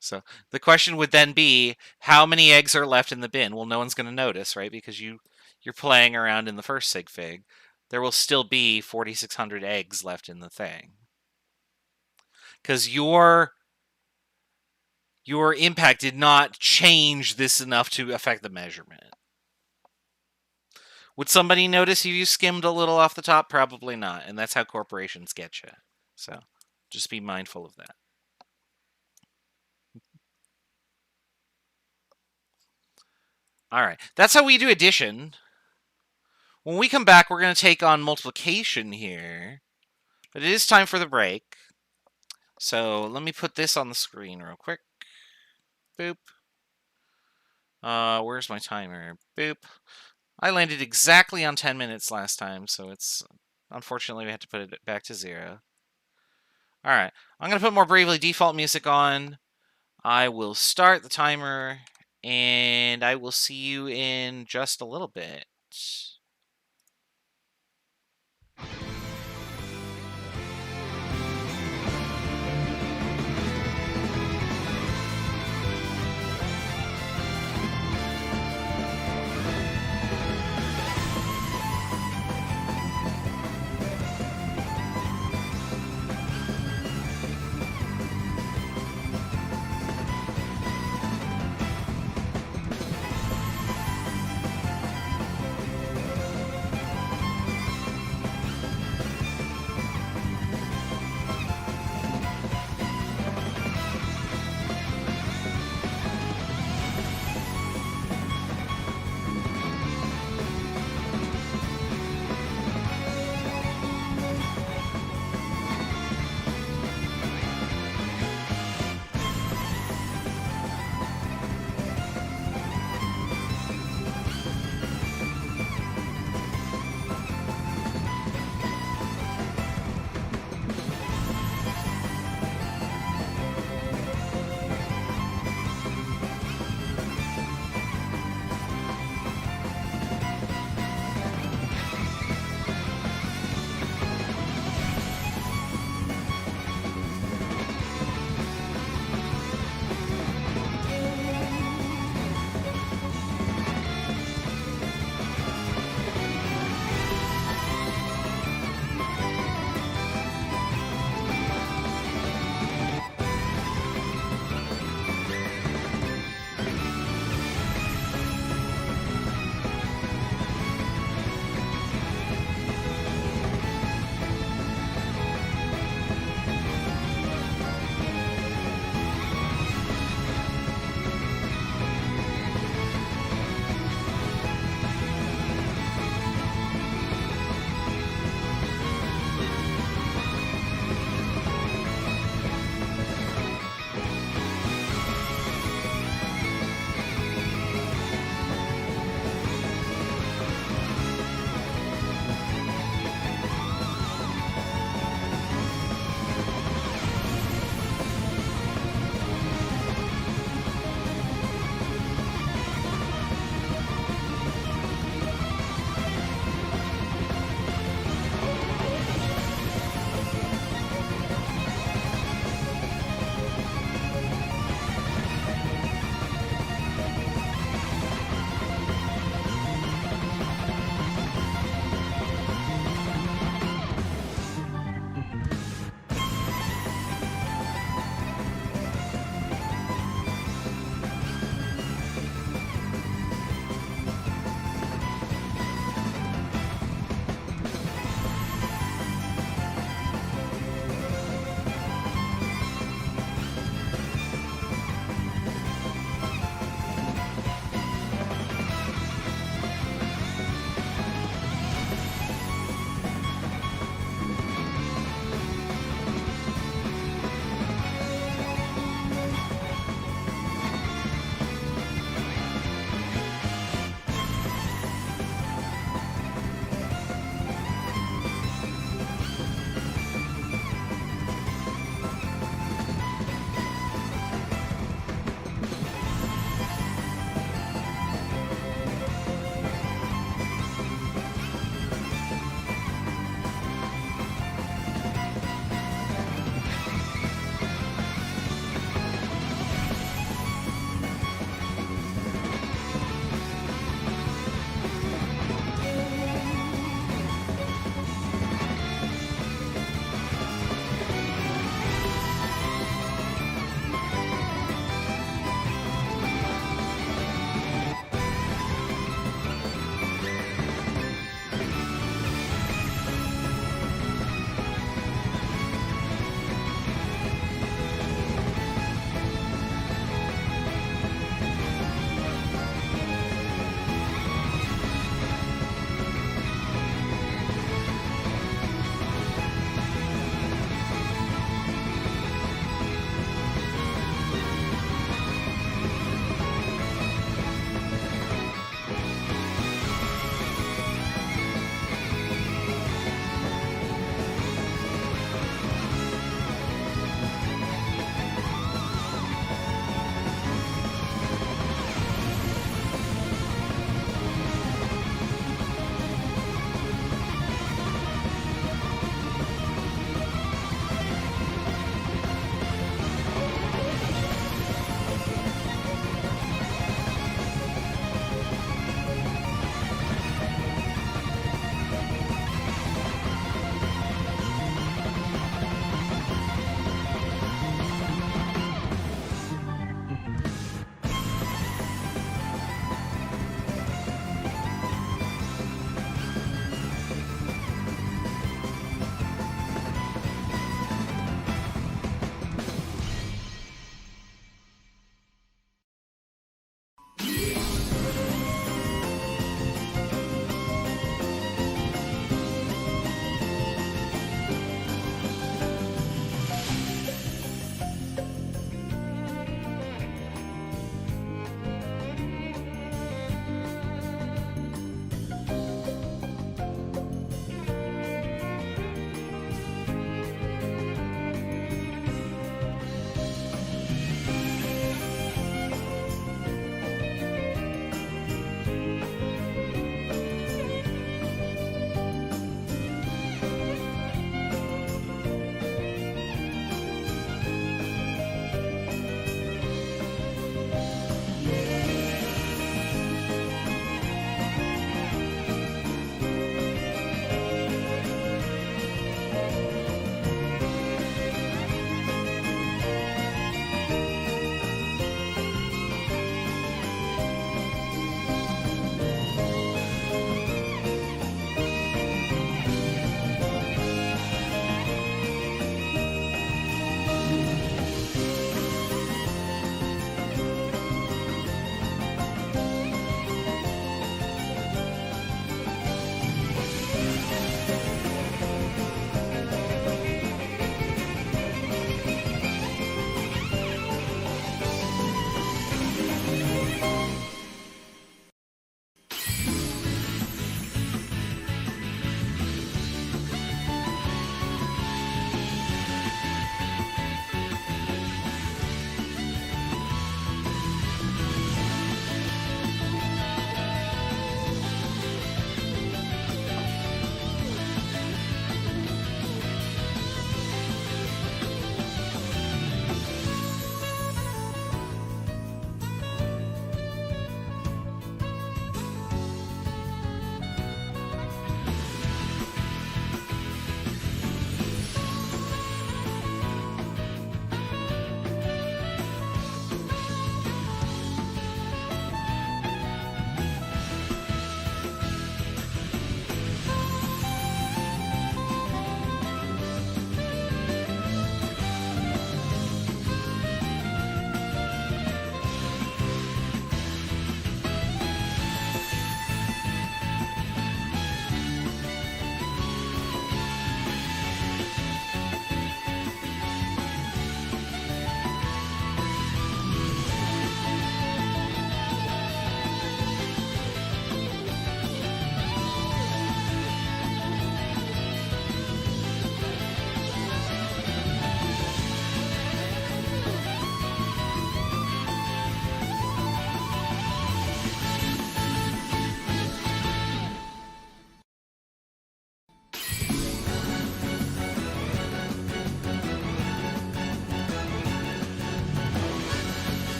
So the question would then be, how many eggs are left in the bin? Well, no one's going to notice, right? Because you're playing around in the first sig fig. There will still be 4,600 eggs left in the thing. Because your impact did not change this enough to affect the measurement. Would somebody notice if you skimmed a little off the top? Probably not. And that's how corporations get you. So just be mindful of that. All right. That's how we do addition. When we come back, we're going to take on multiplication here. But it is time for the break. So let me put this on the screen real quick. Boop. Where's my timer? Boop. I landed exactly on 10 minutes last time, so unfortunately we had to put it back to 0. All right. I'm going to put more Bravely Default music on. I will start the timer, and I will see you in just a little bit.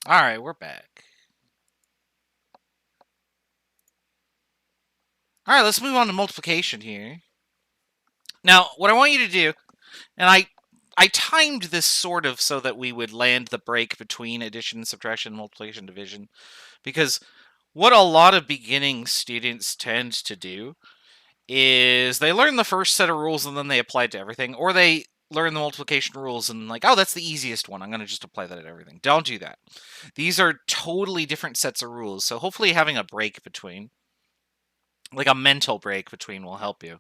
All right, we're back. All right, let's move on to multiplication here. Now, what I want you to do, and I timed this sort of so that we would land the break between addition, subtraction, multiplication, division, because what a lot of beginning students tend to do is they learn the first set of rules and then they apply it to everything, or they learn the multiplication rules and like, oh, that's the easiest one, I'm going to just apply that to everything. Don't do that. These are totally different sets of rules, so hopefully having a break between, like a mental break between, will help you.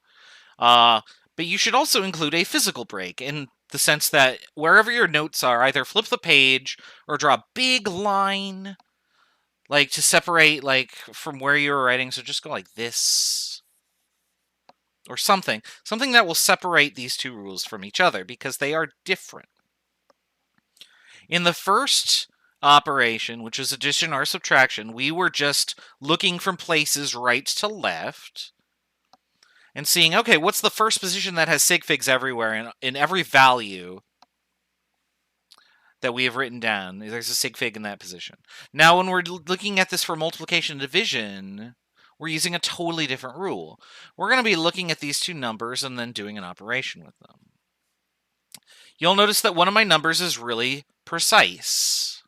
But you should also include a physical break in the sense that wherever your notes are, either flip the page or draw a big line, like to separate like from where you were writing. So just go like this or something that will separate these two rules from each other because they are different. In the first operation, which is addition or subtraction, we were just looking from places right to left and seeing, okay, what's the first position that has sig figs everywhere in every value that we have written down? There's a sig fig in that position. Now, when we're looking at this for multiplication and division, we're using a totally different rule. We're going to be looking at these two numbers and then doing an operation with them. You'll notice that one of my numbers is really precise,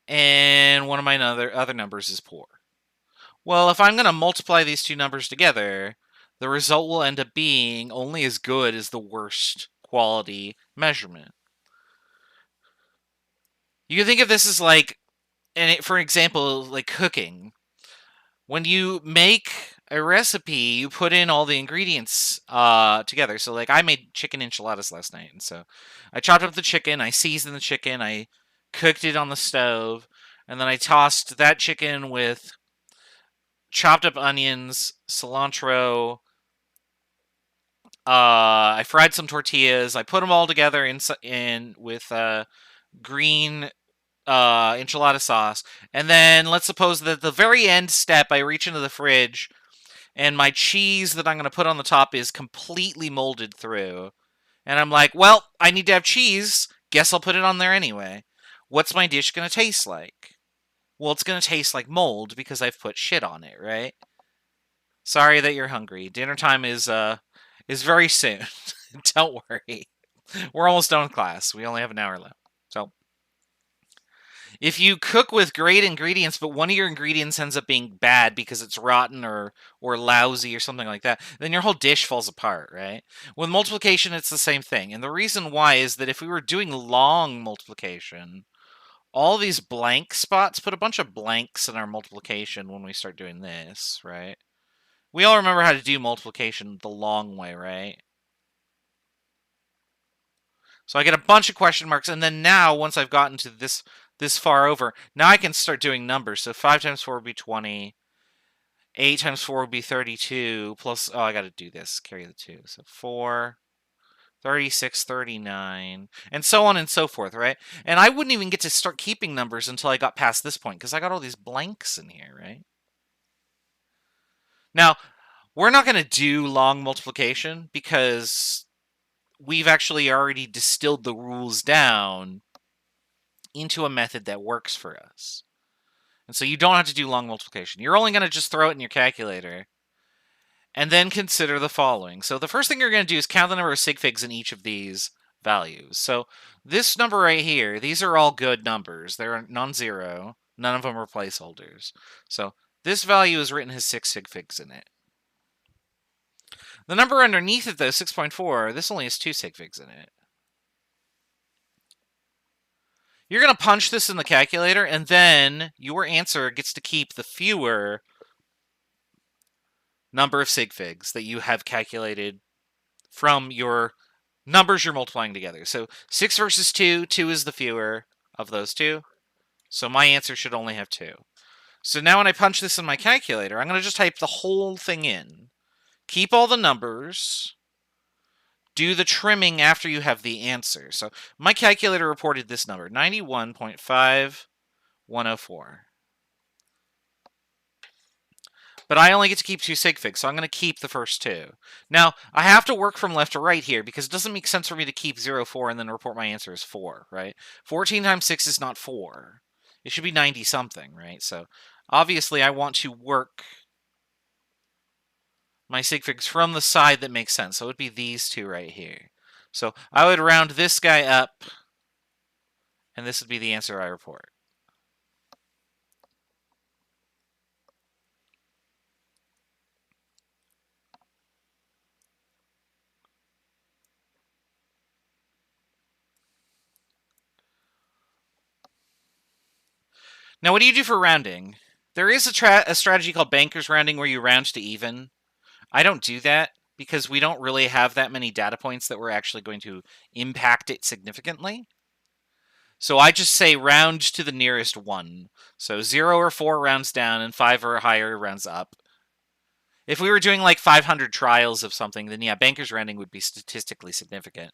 and one of my other numbers is poor. Well, if I'm going to multiply these two numbers together, the result will end up being only as good as the worst quality measurement. You can think of this as like, for example, like cooking. When you make a recipe, you put in all the ingredients together. So like I made chicken enchiladas last night, and so I chopped up the chicken, I seasoned the chicken, I cooked it on the stove, and then I tossed that chicken with chopped up onions, cilantro. I fried some tortillas. I put them all together in with green enchilada sauce. And then let's suppose that at the very end step, I reach into the fridge and my cheese that I'm going to put on the top is completely molded through. And I'm like, well, I need to have cheese. Guess I'll put it on there anyway. What's my dish going to taste like? Well, it's going to taste like mold because I've put shit on it, right? Sorry that you're hungry. Dinner time is very soon. Don't worry. We're almost done with class. We only have an hour left. So, if you cook with great ingredients, but one of your ingredients ends up being bad because it's rotten or lousy or something like that, then your whole dish falls apart, right? With multiplication, it's the same thing. And the reason why is that if we were doing long multiplication, all these blank spots, put a bunch of blanks in our multiplication when we start doing this, right? We all remember how to do multiplication the long way, right? So I get a bunch of question marks, and then now, once I've gotten to this far over, now I can start doing numbers. So 5 times 4 would be 20. 8 times 4 would be 32. Plus, oh, I got to do this. Carry the 2. So 4, 36, 39, and so on and so forth, right? And I wouldn't even get to start keeping numbers until I got past this point, because I got all these blanks in here, right? Now, we're not going to do long multiplication, because we've actually already distilled the rules down into a method that works for us. And so you don't have to do long multiplication. You're only going to just throw it in your calculator and then consider the following. So the first thing you're going to do is count the number of sig figs in each of these values. So this number right here, these are all good numbers. They're non-zero. None of them are placeholders. So this value is written as 6 sig figs in it. The number underneath it, though, 6.4, this only has 2 sig figs in it. You're going to punch this in the calculator, and then your answer gets to keep the fewer number of sig figs that you have calculated from your numbers you're multiplying together. So 6 versus 2, 2 is the fewer of those two. So my answer should only have 2. So now when I punch this in my calculator, I'm going to just type the whole thing in. Keep all the numbers. Do the trimming after you have the answer. So my calculator reported this number, 91.5104. But I only get to keep 2 sig figs, so I'm going to keep the first 2. Now, I have to work from left to right here because it doesn't make sense for me to keep 0, 4 and then report my answer as 4, right? 14 times 6 is not 4. It should be 90 something, right? So obviously I want to work my sig figs from the side that makes sense. So it would be these 2 right here. So I would round this guy up, and this would be the answer I report. Now, what do you do for rounding? There is a strategy called banker's rounding where you round to even. I don't do that because we don't really have that many data points that we're actually going to impact it significantly. So I just say round to the nearest 1. So 0 or 4 rounds down and 5 or higher rounds up. If we were doing like 500 trials of something, then yeah, banker's rounding would be statistically significant.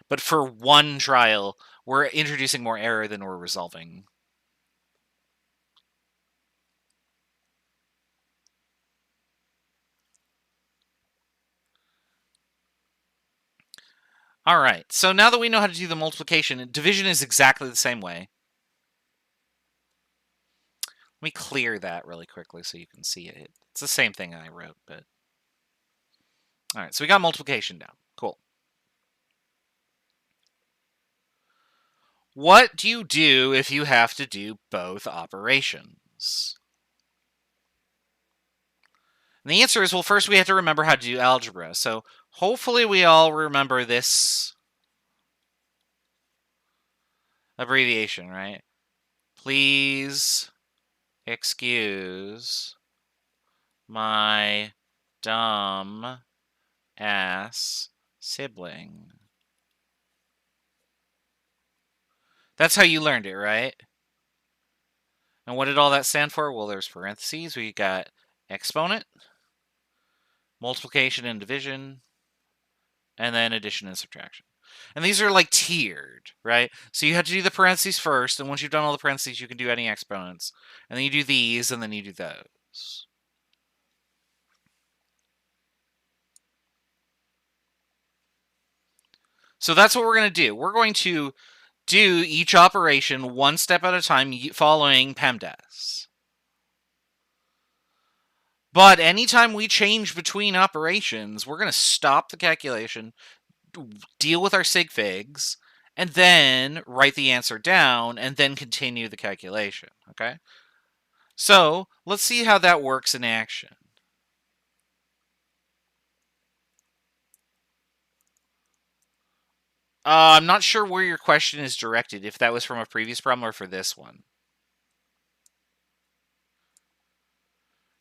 But for one trial, we're introducing more error than we're resolving. All right, so now that we know how to do the multiplication, division is exactly the same way. Let me clear that really quickly so you can see it. It's the same thing I wrote, but... All right, so we got multiplication down. Cool. What do you do if you have to do both operations? And the answer is, well, first we have to remember how to do algebra. So hopefully we all remember this abbreviation, right? Please excuse my dumb ass sibling. That's how you learned it, right? And what did all that stand for? Well, there's parentheses. We got exponent, multiplication and division, and then addition and subtraction. And these are like tiered, right? So you have to do the parentheses first, and once you've done all the parentheses, you can do any exponents. And then you do these, and then you do those. So that's what we're going to do. We're going to do each operation one step at a time following PEMDAS. But anytime we change between operations, we're going to stop the calculation, deal with our sig figs, and then write the answer down, and then continue the calculation, okay? So let's see how that works in action. I'm not sure where your question is directed, if that was from a previous problem or for this one.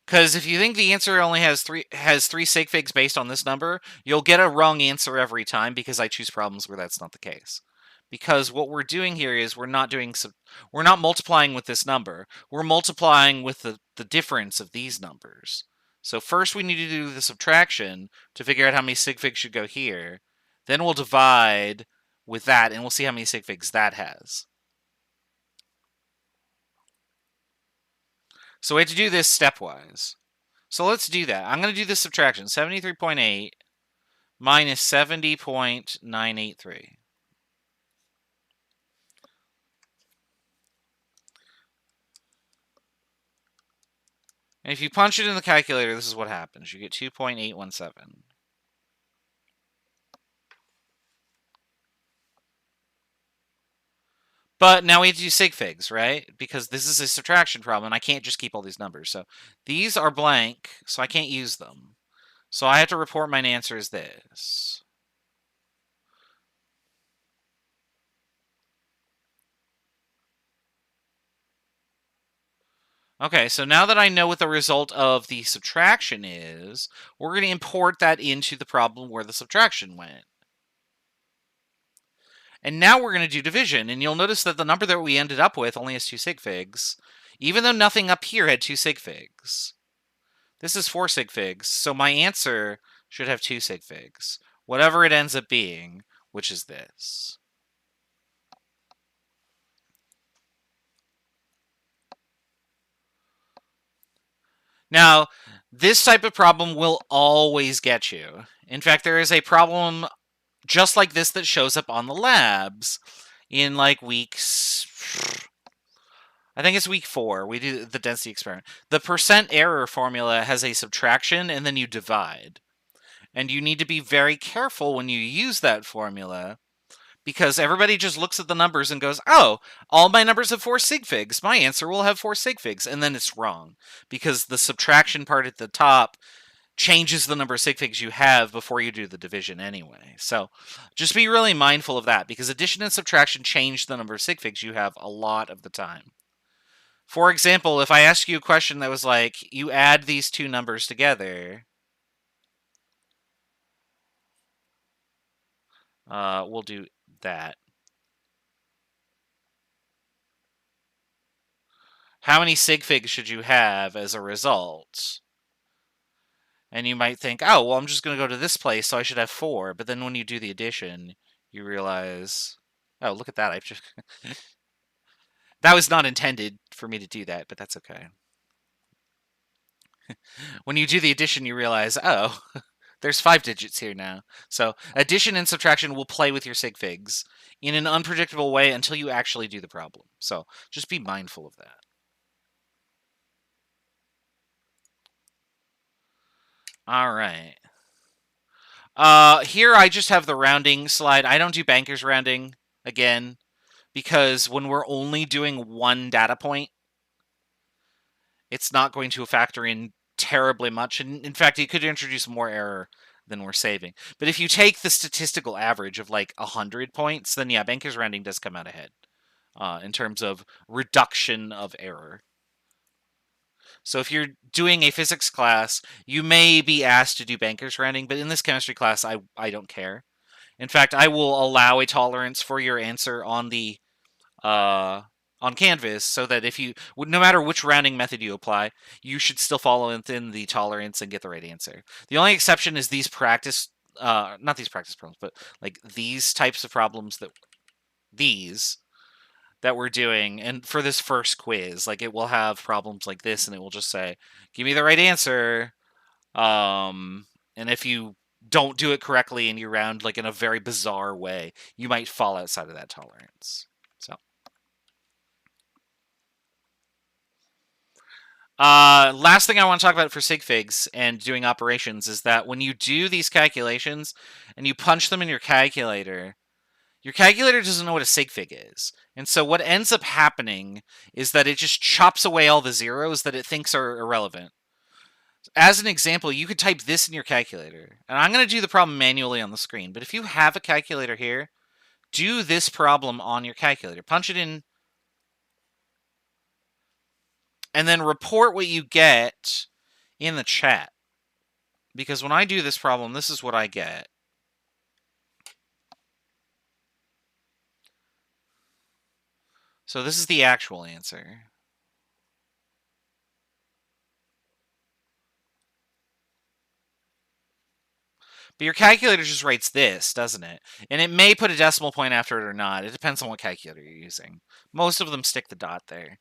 Because if you think the answer only has three sig figs based on this number, you'll get a wrong answer every time because I choose problems where that's not the case. Because what we're doing here is we're not multiplying with this number. We're multiplying with the difference of these numbers. So first we need to do the subtraction to figure out how many sig figs should go here. Then we'll divide with that, and we'll see how many sig figs that has. So we have to do this stepwise. So let's do that. I'm going to do this subtraction. 73.8 minus 70.983. And if you punch it in the calculator, this is what happens. You get 2.817. But now we have to do sig figs, right? Because this is a subtraction problem, and I can't just keep all these numbers. So these are blank, so I can't use them. So I have to report my answer as this. Okay, so now that I know what the result of the subtraction is, we're going to import that into the problem where the subtraction went. And now we're going to do division, and you'll notice that the number that we ended up with only has 2 sig figs, even though nothing up here had 2 sig figs. This is 4 sig figs, so my answer should have 2 sig figs, whatever it ends up being, which is this. Now, this type of problem will always get you. In fact, there is a problem just like this that shows up on the labs in like weeks. I think it's week 4. We do the density experiment. The percent error formula has a subtraction and then you divide. And you need to be very careful when you use that formula because everybody just looks at the numbers and goes, oh, all my numbers have 4 sig figs. My answer will have 4 sig figs. And then it's wrong because the subtraction part at the top changes the number of sig figs you have before you do the division anyway. So just be really mindful of that because addition and subtraction change the number of sig figs you have a lot of the time. For example, if I ask you a question that was like, you add these two numbers together, we'll do that. How many sig figs should you have as a result? And you might think, oh, well, I'm just going to go to this place, so I should have 4. But then when you do the addition, you realize, oh, look at that. I've just... that was not intended for me to do that, but that's okay. When you do the addition, you realize, oh, there's 5 digits here now. So addition and subtraction will play with your sig figs in an unpredictable way until you actually do the problem. So just be mindful of that. All right. Here I just have the rounding slide. I don't do banker's rounding again because when we're only doing one data point, it's not going to factor in terribly much. And in fact, it could introduce more error than we're saving. But if you take the statistical average of like 100 points, then yeah, banker's rounding does come out ahead in terms of reduction of error. So if you're doing a physics class, you may be asked to do banker's rounding, but in this chemistry class, I don't care. In fact, I will allow a tolerance for your answer on the on Canvas, so that if you, no matter which rounding method you apply, you should still fall within the tolerance and get the right answer. The only exception is these practice, not these practice problems, but like these types of problems that we're doing, and for this first quiz, like it will have problems like this, and it will just say, "Give me the right answer." And if you don't do it correctly and you round like in a very bizarre way, you might fall outside of that tolerance. So, last thing I want to talk about for sig figs and doing operations is that when you do these calculations and you punch them in your calculator doesn't know what a sig fig is. And so what ends up happening is that it just chops away all the zeros that it thinks are irrelevant. As an example, you could type this in your calculator. And I'm going to do the problem manually on the screen. But if you have a calculator here, do this problem on your calculator. Punch it in. And then report what you get in the chat. Because when I do this problem, this is what I get. So this is the actual answer. But your calculator just writes this, doesn't it? And it may put a decimal point after it or not. It depends on what calculator you're using. Most of them stick the dot there.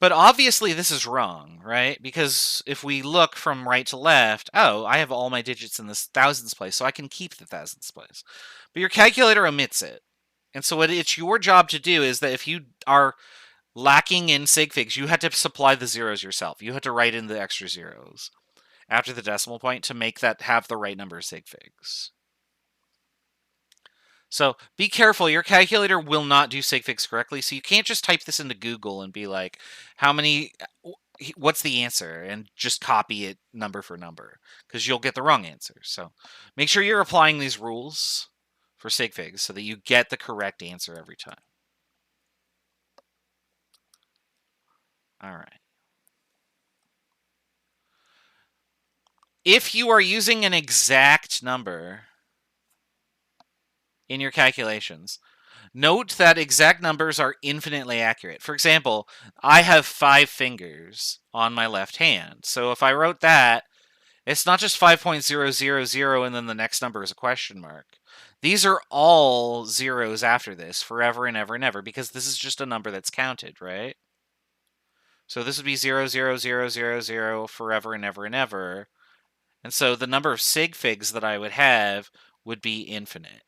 But obviously this is wrong, right? Because if we look from right to left, oh, I have all my digits in this thousands place, so I can keep the thousands place. But your calculator omits it. And so what it's your job to do is that if you are lacking in sig figs, you had to supply the zeros yourself. You had to write in the extra zeros after the decimal point to make that have the right number of sig figs. So be careful. Your calculator will not do sig figs correctly. So you can't just type this into Google and be like, what's the answer? And just copy it number for number because you'll get the wrong answer. So make sure you're applying these rules for sig figs so that you get the correct answer every time. All right. If you are using an exact number in your calculations, note that exact numbers are infinitely accurate. For example, I have 5 fingers on my left hand. So if I wrote that, it's not just 5.000 and then the next number is a question mark. These are all zeros after this, forever and ever and ever, because this is just a number that's counted, right? So this would be 0, 0, 0, 0, 0 forever and ever and ever. And so the number of sig figs that I would have would be infinite.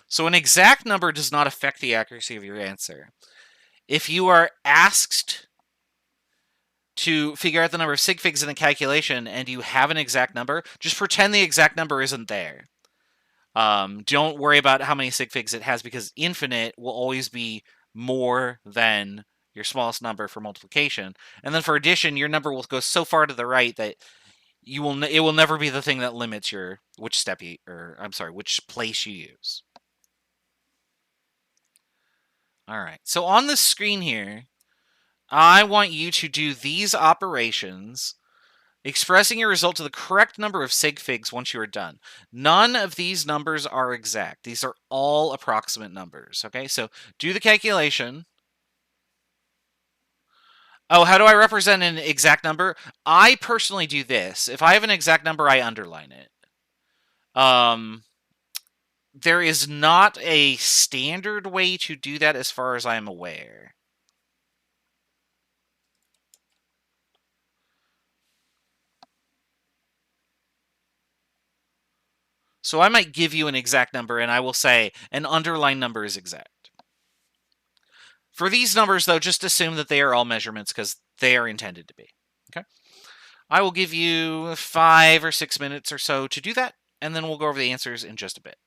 So an exact number does not affect the accuracy of your answer. If you are asked to figure out the number of sig figs in a calculation and you have an exact number, just pretend the exact number isn't there. Don't worry about how many sig figs it has, because infinite will always be more than your smallest number for multiplication. And then for addition, your number will go so far to the right that it will never be the thing that limits which place you use. All right. So on the screen here, I want you to do these operations, expressing your result to the correct number of sig figs once you are done. None of these numbers are exact. These are all approximate numbers, okay? So do the calculation. Oh, how do I represent an exact number? I personally do this. If I have an exact number, I underline it. There is not a standard way to do that as far as I'm aware. So I might give you an exact number, and I will say an underlined number is exact. For these numbers, though, just assume that they are all measurements because they are intended to be. Okay. I will give you 5 or 6 minutes or so to do that, and then we'll go over the answers in just a bit.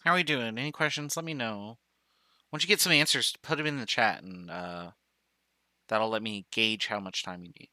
How are we doing? Any questions? Let me know. Once you get some answers, put them in the chat, and that'll let me gauge how much time you need.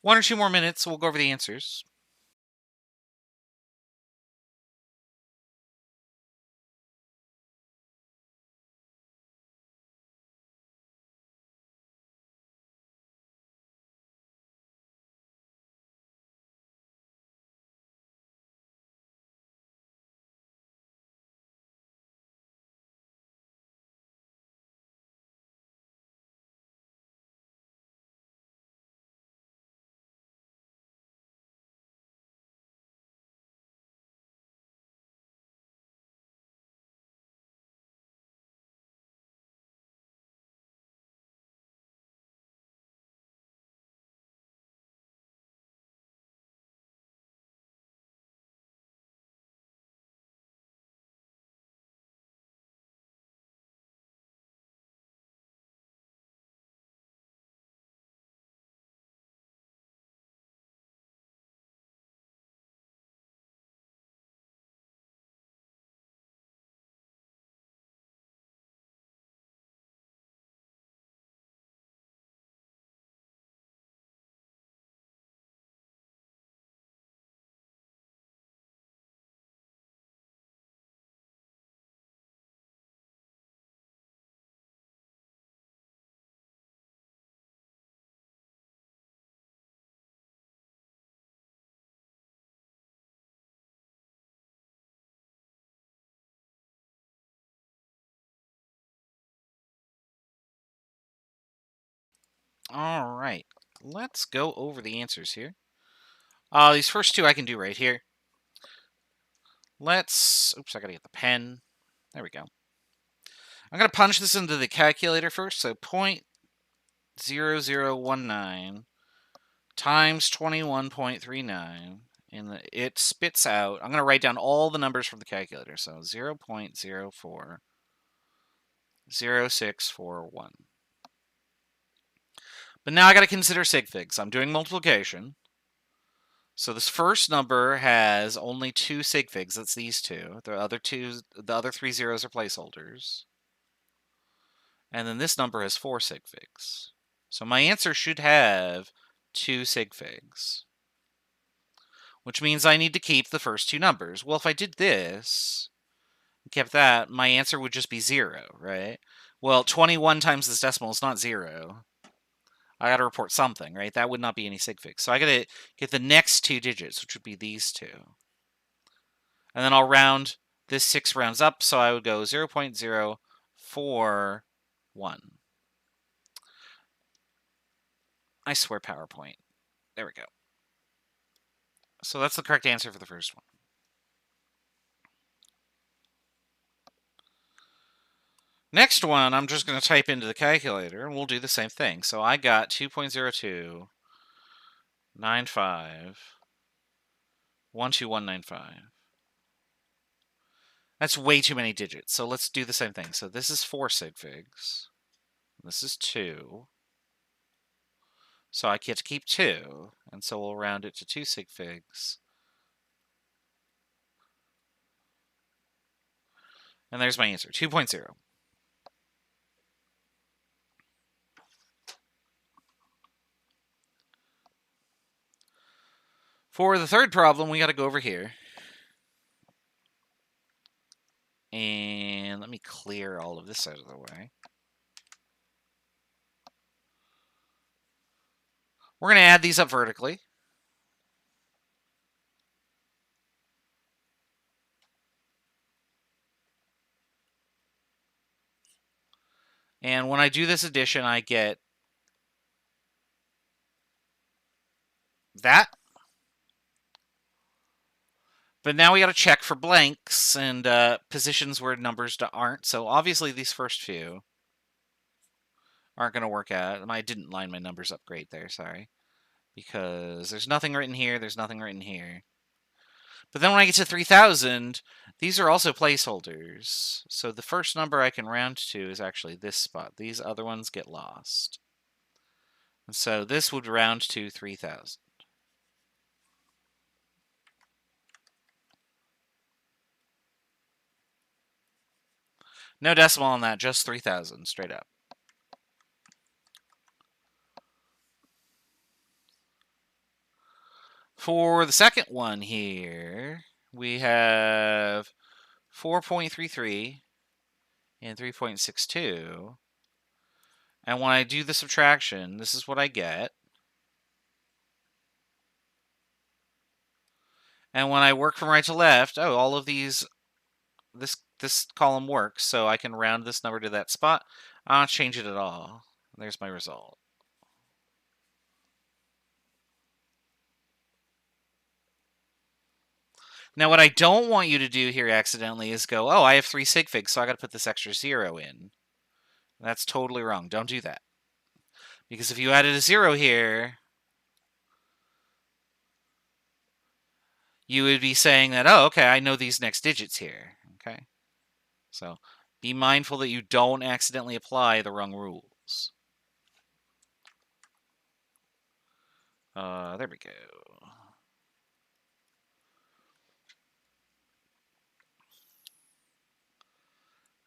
One or two more minutes, we'll go over the answers. All right, let's go over the answers here. These first two I can do right here. Oops, I gotta get the pen. There we go. I'm gonna punch this into the calculator first, so 0.0019 times 21.39, and it spits out, I'm gonna write down all the numbers from the calculator, so 0.040641. But now I gotta consider sig figs. I'm doing multiplication. So this first number has only 2 sig figs. That's these two. The other 3 zeros are placeholders. And then this number has 4 sig figs. So my answer should have 2 sig figs, which means I need to keep the first two numbers. Well, if I did this, kept that, my answer would just be 0, right? Well, 21 times this decimal is not 0. I got to report something, right? That would not be any sig figs. So I got to get the next 2 digits, which would be these two. And then I'll round, this 6 rounds up, so I would go 0.041. I swear PowerPoint. There we go. So that's the correct answer for the first one. Next one, I'm just going to type into the calculator, and we'll do the same thing. So I got 2.0295 12195. That's way too many digits. So let's do the same thing. So this is 4 sig figs. This is 2. So I get to keep 2. And so we'll round it to 2 sig figs. And there's my answer, 2.0. For the third problem, we got to go over here. And let me clear all of this out of the way. We're going to add these up vertically. And when I do this addition, I get that. But now we got to check for blanks and positions where numbers aren't. So obviously these first few aren't going to work out. I didn't line my numbers up great there, sorry. Because there's nothing written here, there's nothing written here. But then when I get to 3,000, these are also placeholders. So the first number I can round to is actually this spot. These other ones get lost. And so this would round to 3,000. No decimal on that, just 3,000 straight up. For the second one here, we have 4.33 and 3.62. And when I do the subtraction, this is what I get. And when I work from right to left, all of these, this column works, so I can round this number to that spot. I don't change it at all. There's my result. Now, what I don't want you to do here accidentally is go, I have 3 sig figs, so I got to put this extra 0 in. That's totally wrong. Don't do that. Because if you added a 0 here, you would be saying that, okay, I know these next digits here. Okay? So be mindful that you don't accidentally apply the wrong rules. There we go.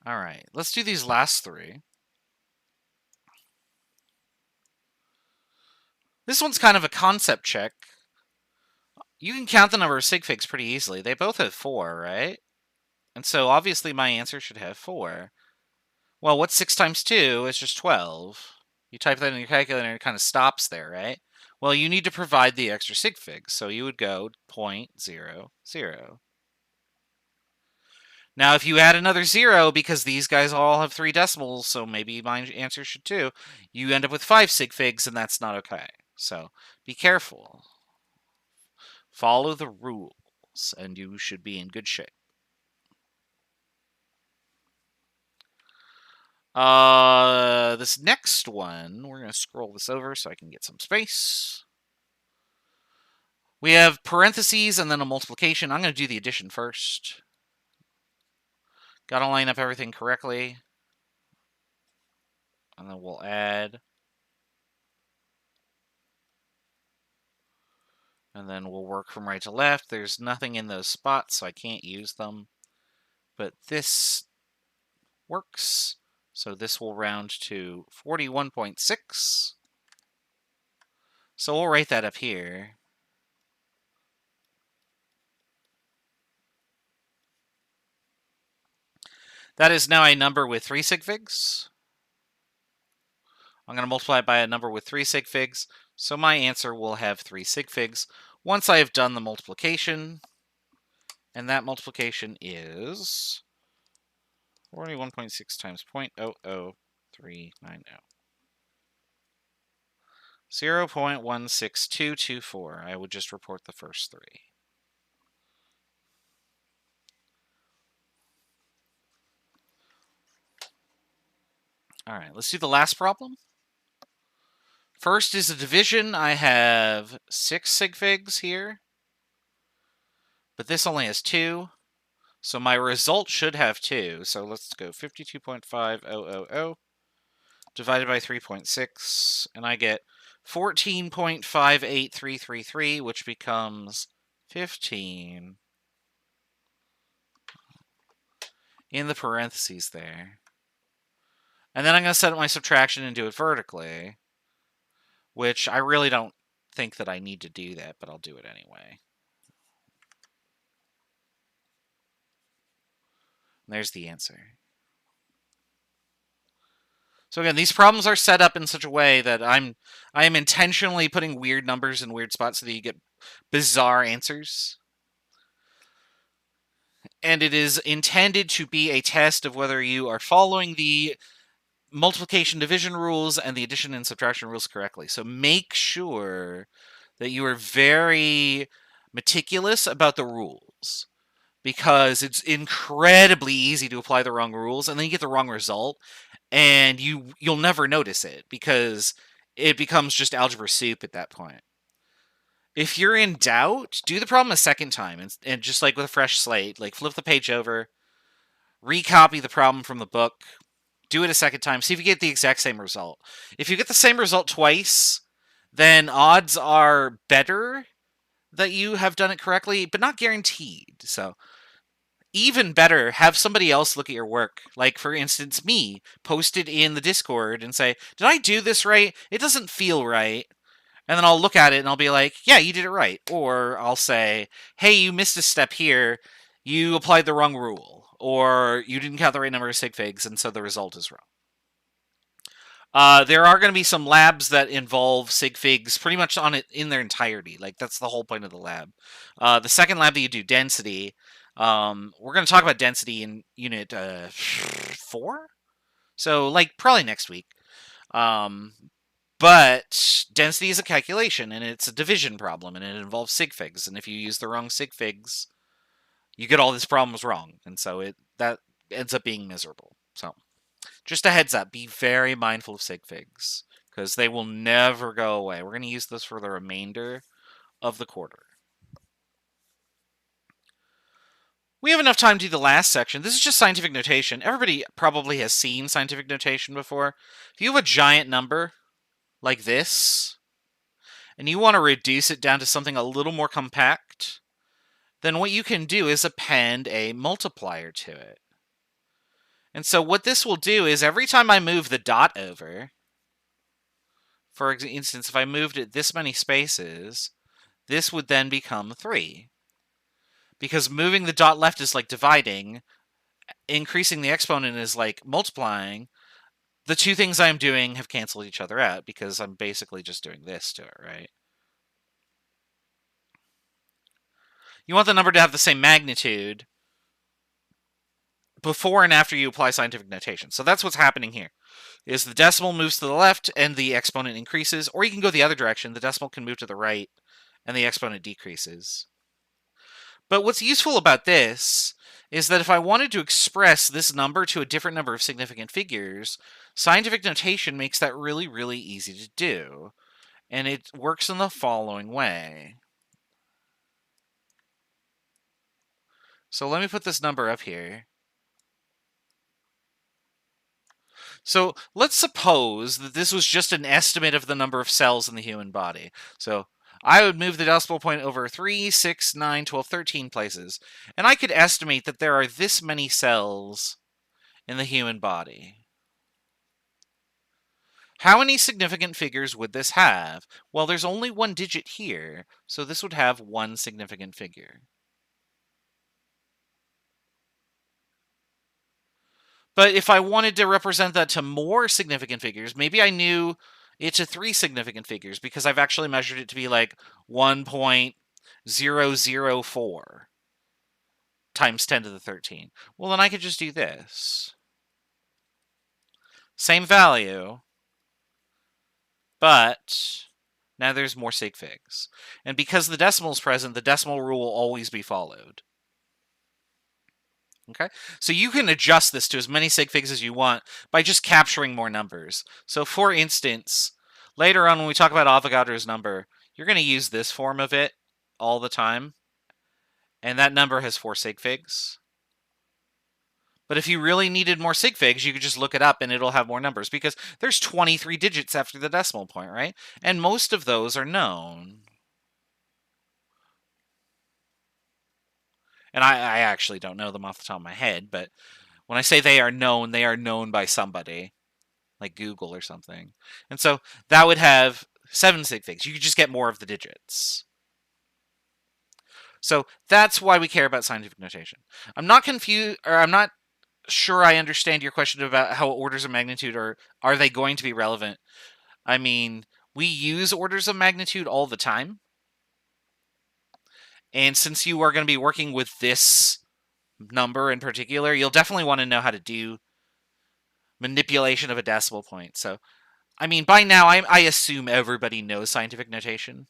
All right, let's do these last 3. This one's kind of a concept check. You can count the number of sig figs pretty easily. They both have 4, right? And so obviously my answer should have 4. Well, what's 6 times 2? It's just 12. You type that in your calculator and it kind of stops there, right? Well, you need to provide the extra sig figs, so you would go 0.00. Now, if you add another 0, because these guys all have 3 decimals, so maybe my answer should too, you end up with 5 sig figs, and that's not okay. So be careful. Follow the rules, and you should be in good shape. This next one, we're going to scroll this over so I can get some space. We have parentheses and then a multiplication. I'm going to do the addition first. Got to line up everything correctly. And then we'll add. And then we'll work from right to left. There's nothing in those spots, so I can't use them. But this works. So this will round to 41.6. So we'll write that up here. That is now a number with 3 sig figs. I'm going to multiply it by a number with 3 sig figs. So my answer will have 3 sig figs once I have done the multiplication. And that multiplication is 41.6 times 0.00390. 0.16224. I would just report the first 3. All right, let's do the last problem. First is a division. I have 6 sig figs here, but this only has 2. So my result should have 2. So let's go 52.5000 divided by 3.6, and I get 14.58333, which becomes 15 in the parentheses there. And then I'm going to set up my subtraction and do it vertically, which I really don't think that I need to do that, but I'll do it anyway. And there's the answer. So again, these problems are set up in such a way that I am intentionally putting weird numbers in weird spots so that you get bizarre answers. And it is intended to be a test of whether you are following the multiplication division rules and the addition and subtraction rules correctly. So make sure that you are very meticulous about the rules, because it's incredibly easy to apply the wrong rules and then you get the wrong result, and you'll never notice it because it becomes just algebra soup at that point. If you're in doubt, do the problem a second time, and just like with a fresh slate, like flip the page over, recopy the problem from the book, do it a second time, see if you get the exact same result. If you get the same result twice, then odds are better that you have done it correctly, but not guaranteed. So even better, have somebody else look at your work. Like, for instance, me, post it in the Discord and say, did I do this right? It doesn't feel right. And then I'll look at it and I'll be like, yeah, you did it right. Or I'll say, hey, you missed a step here. You applied the wrong rule. Or you didn't count the right number of sig figs, and so the result is wrong. There are going to be some labs that involve sig figs pretty much on it in their entirety. Like, that's the whole point of the lab. The second lab that you do, density, we're going to talk about density in unit 4. So, like, probably next week. But density is a calculation, and it's a division problem, and it involves sig figs. And if you use the wrong sig figs, you get all these problems wrong, and so that ends up being miserable. So, just a heads up, be very mindful of sig figs, because they will never go away. We're going to use this for the remainder of the quarter. We have enough time to do the last section. This is just scientific notation. Everybody probably has seen scientific notation before. If you have a giant number like this, and you want to reduce it down to something a little more compact, then what you can do is append a multiplier to it. And so what this will do is every time I move the dot over, for instance, if I moved it this many spaces, this would then become 3. Because moving the dot left is like dividing, increasing the exponent is like multiplying. The two things I'm doing have canceled each other out because I'm basically just doing this to it, right? You want the number to have the same magnitude, before and after you apply scientific notation. So that's what's happening here. Is the decimal moves to the left and the exponent increases, or you can go the other direction. The decimal can move to the right and the exponent decreases. But what's useful about this is that if I wanted to express this number to a different number of significant figures, scientific notation makes that really, really easy to do. And it works in the following way. So let me put this number up here. So let's suppose that this was just an estimate of the number of cells in the human body. So I would move the decimal point over 3, 6, 9, 12, 13 places. And I could estimate that there are this many cells in the human body. How many significant figures would this have? Well, there's only one digit here, so this would have one significant figure. But if I wanted to represent that to more significant figures, maybe I knew it to 3 significant figures because I've actually measured it to be like 1.004 times 10 to the 13. Well, then I could just do this. Same value, but now there's more sig figs. And because the decimal is present, the decimal rule will always be followed. Okay, so you can adjust this to as many sig figs as you want by just capturing more numbers. So for instance, later on when we talk about Avogadro's number, you're going to use this form of it all the time. And that number has 4 sig figs. But if you really needed more sig figs, you could just look it up and it'll have more numbers because there's 23 digits after the decimal point, right? And most of those are known. And I actually don't know them off the top of my head, but when I say they are known by somebody, like Google or something. And so that would have 7 sig figs. You could just get more of the digits. So that's why we care about scientific notation. I'm not confused, or I'm not sure I understand your question about how orders of magnitude are they going to be relevant. I mean, we use orders of magnitude all the time. And since you are going to be working with this number in particular, you'll definitely want to know how to do manipulation of a decimal point. So, I mean, by now, I assume everybody knows scientific notation.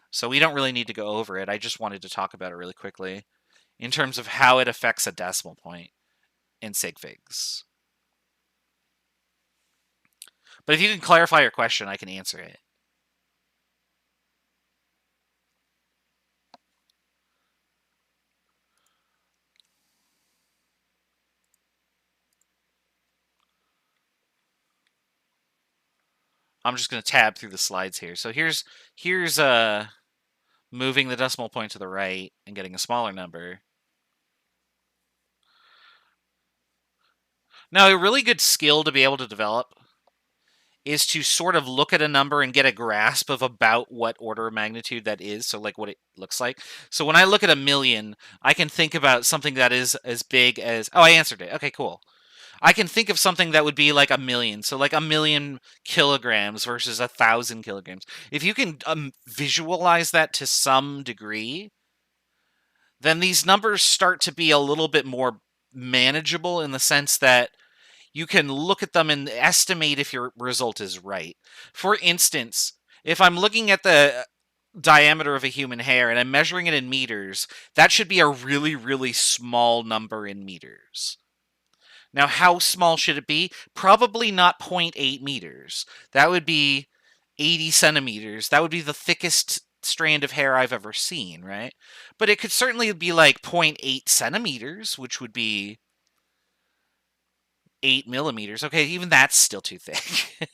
So we don't really need to go over it. I just wanted to talk about it really quickly in terms of how it affects a decimal point in sig figs. But if you can clarify your question, I can answer it. I'm just going to tab through the slides here. So here's moving the decimal point to the right and getting a smaller number. Now, a really good skill to be able to develop is to sort of look at a number and get a grasp of about what order of magnitude that is, so like what it looks like. So when I look at a million, I can think about something that is as big as... Oh, I answered it. Okay, cool. I can think of something that would be like a million. So like 1,000,000 kilograms versus 1,000 kilograms. If you can visualize that to some degree, then these numbers start to be a little bit more manageable in the sense that you can look at them and estimate if your result is right. For instance, if I'm looking at the diameter of a human hair and I'm measuring it in meters, that should be a really, really small number in meters. Now, how small should it be? Probably not 0.8 meters. That would be 80 centimeters. That would be the thickest strand of hair I've ever seen, right? But it could certainly be like 0.8 centimeters, which would be 8 millimeters. Okay, even that's still too thick.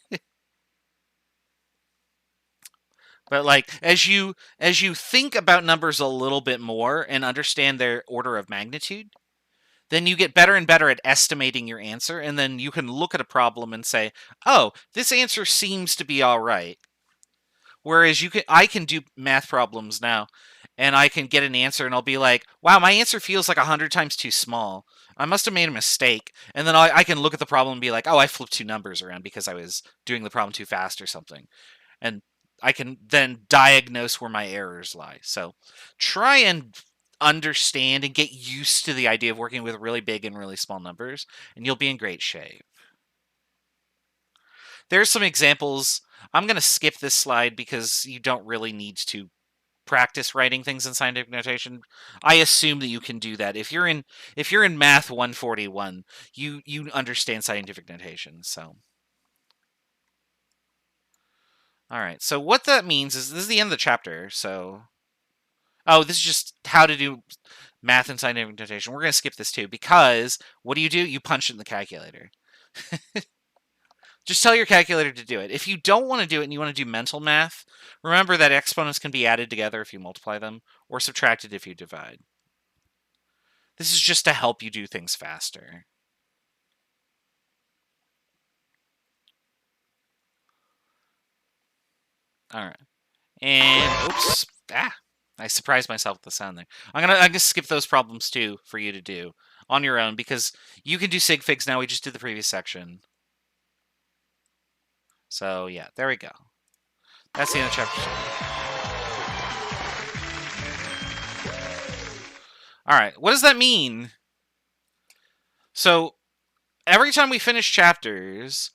But like as you think about numbers a little bit more and understand their order of magnitude, then you get better and better at estimating your answer, and then you can look at a problem and say, "Oh, this answer seems to be all right." Whereas I can do math problems now, and I can get an answer, and I'll be like, "Wow, my answer feels like 100 times too small. I must have made a mistake." And then I can look at the problem and be like, "Oh, I flipped 2 numbers around because I was doing the problem too fast or something." And I can then diagnose where my errors lie. So try and understand and get used to the idea of working with really big and really small numbers, and you'll be in great shape. There's some examples. I'm going to skip this slide because you don't really need to practice writing things in scientific notation. I assume that you can do that. If you're in Math 141, you understand scientific notation. So all right. So what that means is this is the end of the chapter. So this is just how to do math and scientific notation. We're going to skip this too because what do? You punch it in the calculator. Just tell your calculator to do it. If you don't want to do it and you want to do mental math, remember that exponents can be added together if you multiply them or subtracted if you divide. This is just to help you do things faster. All right. And oops. I surprised myself with the sound there. I'm gonna skip those problems too for you to do on your own because you can do sig figs now. We just did the previous section. So yeah, there we go. That's the end of chapter 2. All right, what does that mean? So every time we finish chapters,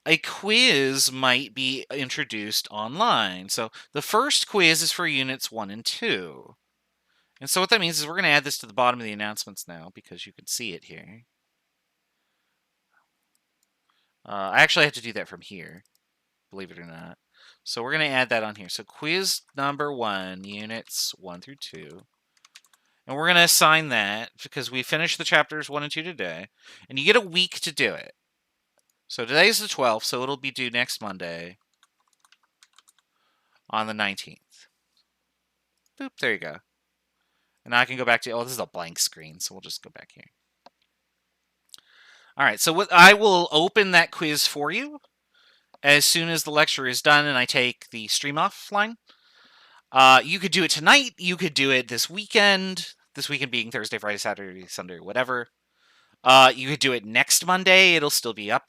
a quiz might be introduced online. So the first quiz is for units 1 and 2. And so what that means is we're going to add this to the bottom of the announcements now because you can see it here. I actually have to do that from here, believe it or not. So we're going to add that on here. So quiz number 1, units 1 through 2. And we're going to assign that because we finished the chapters 1 and 2 today. And you get a week to do it. So today's the 12th, so it'll be due next Monday on the 19th. Boop, there you go. And now I can go back to, this is a blank screen, so we'll just go back here. All right, so I will open that quiz for you as soon as the lecture is done and I take the stream offline. You could do it tonight. You could do it this weekend. This weekend being Thursday, Friday, Saturday, Sunday, whatever. You could do it next Monday. It'll still be up.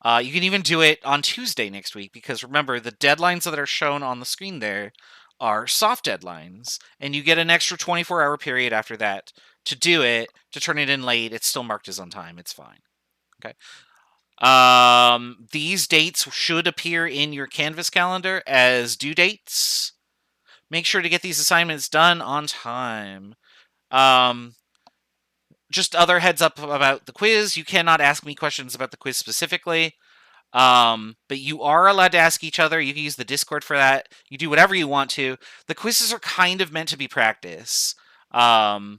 You can even do it on Tuesday next week because remember, the deadlines that are shown on the screen there are soft deadlines, and you get an extra 24-hour period after that to do it. To turn it in late, it's still marked as on time. It's fine. Okay. These dates should appear in your Canvas calendar as due dates. Make sure to get these assignments done on time. Just other heads up about the quiz. You cannot ask me questions about the quiz specifically. But you are allowed to ask each other. You can use the Discord for that. You do whatever you want to. The quizzes are kind of meant to be practice. That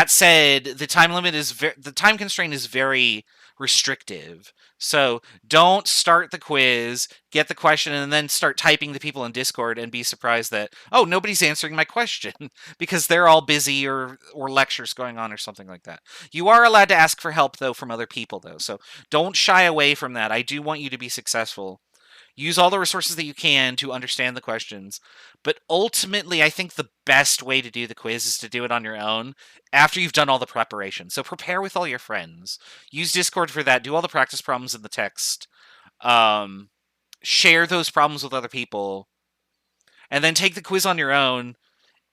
said, the time constraint is very restrictive. So don't start the quiz, get the question, and then start typing to people in Discord and be surprised that, oh, nobody's answering my question because they're all busy or lectures going on or something like that. You are allowed to ask for help, though, from other people, though. So don't shy away from that. I do want you to be successful. Use all the resources that you can to understand the questions. But ultimately, I think the best way to do the quiz is to do it on your own after you've done all the preparation. So prepare with all your friends. Use Discord for that. Do all the practice problems in the text. Share those problems with other people. And then take the quiz on your own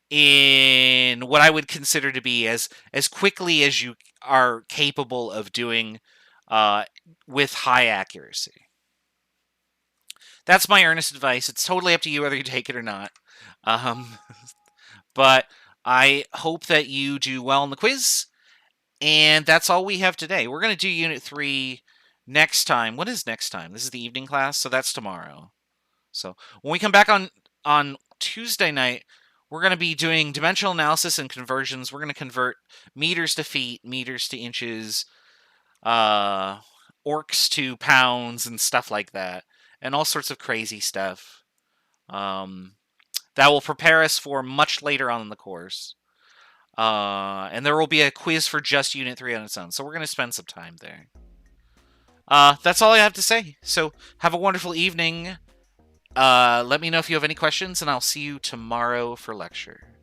in what I would consider to be as quickly as you are capable of doing with high accuracy. That's my earnest advice. It's totally up to you whether you take it or not. But I hope that you do well in the quiz. And that's all we have today. We're going to do Unit 3 next time. What is next time? This is the evening class, so that's tomorrow. So when we come back on Tuesday night, we're going to be doing dimensional analysis and conversions. We're going to convert meters to feet, meters to inches, orcs to pounds, and stuff like that. And all sorts of crazy stuff that will prepare us for much later on in the course. And there will be a quiz for just Unit 3 on its own, so we're going to spend some time there. That's all I have to say. So have a wonderful evening. Let me know if you have any questions, and I'll see you tomorrow for lecture.